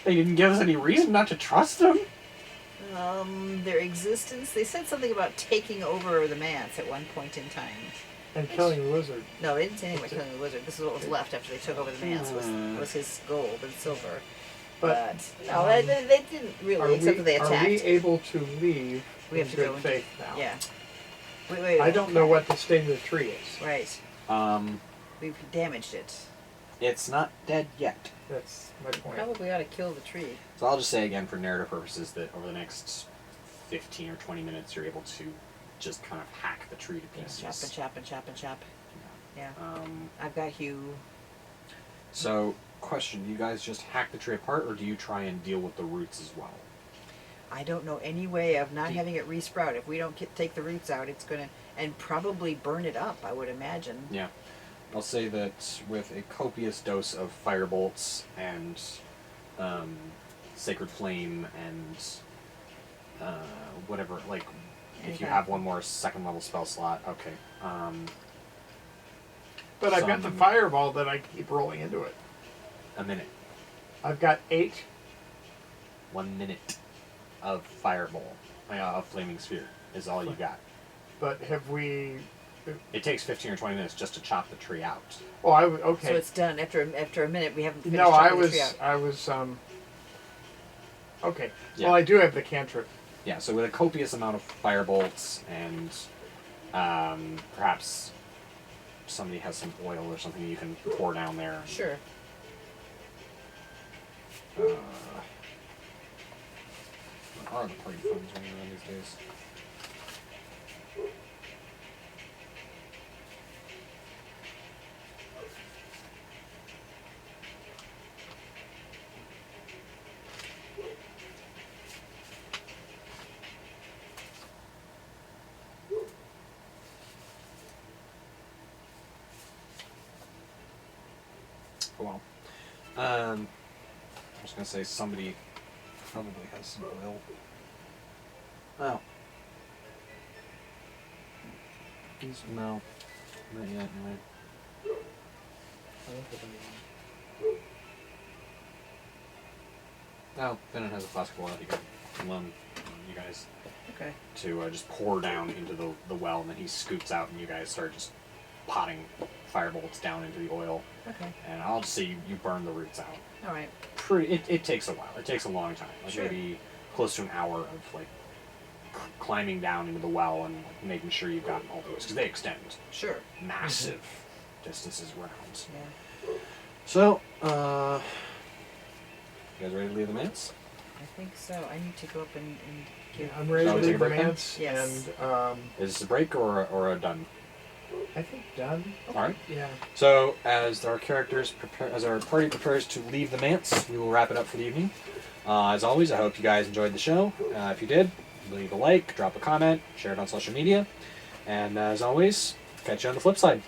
They didn't give us any reason not to trust them. Their existence. They said something about taking over the manse at one point in time. And killing the lizard. No, they didn't say anything about killing the wizard. This is what was left after they took over the manse, was his gold and silver. But no, they didn't really, except that they attacked. Are we able to leave We have in to good go into, faith now? yeah. Wait, I don't know what the state of the tree is. Right. We've damaged it. It's not dead yet. That's my point. Probably ought to kill the tree. So I'll just say again for narrative purposes that over the next 15 or 20 minutes you're able to just kind of hack the tree to pieces. Chop and chop and chop and chop. Yeah. I've got Hugh. So, question, you guys just hack the tree apart or do you try and deal with the roots as well? I don't know any way of not having it resprout. If we don't take the roots out, it's going to, and probably burn it up, I would imagine. Yeah. I'll say that with a copious dose of firebolts and sacred flame and whatever, like, if you have one more second level spell slot, okay. But I've got the fireball that I keep rolling into it. A minute. I've got 8. 1 minute of fireball, of flaming sphere is all you got. But have we? It takes 15 or 20 minutes just to chop the tree out. Oh, okay. So it's done after a minute. We haven't finished No, chopping the tree out. I was. Okay. Yeah. Well, I do have the cantrip. Yeah, so with a copious amount of firebolts and perhaps somebody has some oil or something you can pour down there. Sure. What are the party funds running around these days? Well, I was gonna say somebody probably has some oil. Oh. No. Not yet, anyway. Oh, Finnan has a flask of oil he can loan you guys Okay. to just pour down into the well, and then he scoots out, and you guys start just potting firebolts down into the oil. Okay. And I'll just say you burn the roots out. All right. It takes a while. It takes a long time. Like Sure. maybe close to an hour of like climbing down into the well and like, making sure you've gotten all the roots because they extend Sure. massive distances around. Yeah. So, you guys ready to leave the manse? I think so. I need to go up and give. I'm ready Shall to we take leave a the break then? manse. Yes. And Is this a break or a done? I think done. All right. Yeah. So, as our party prepares to leave the manse, we will wrap it up for the evening. As always, I hope you guys enjoyed the show. If you did, leave a like, drop a comment, share it on social media, and as always, catch you on the flip side.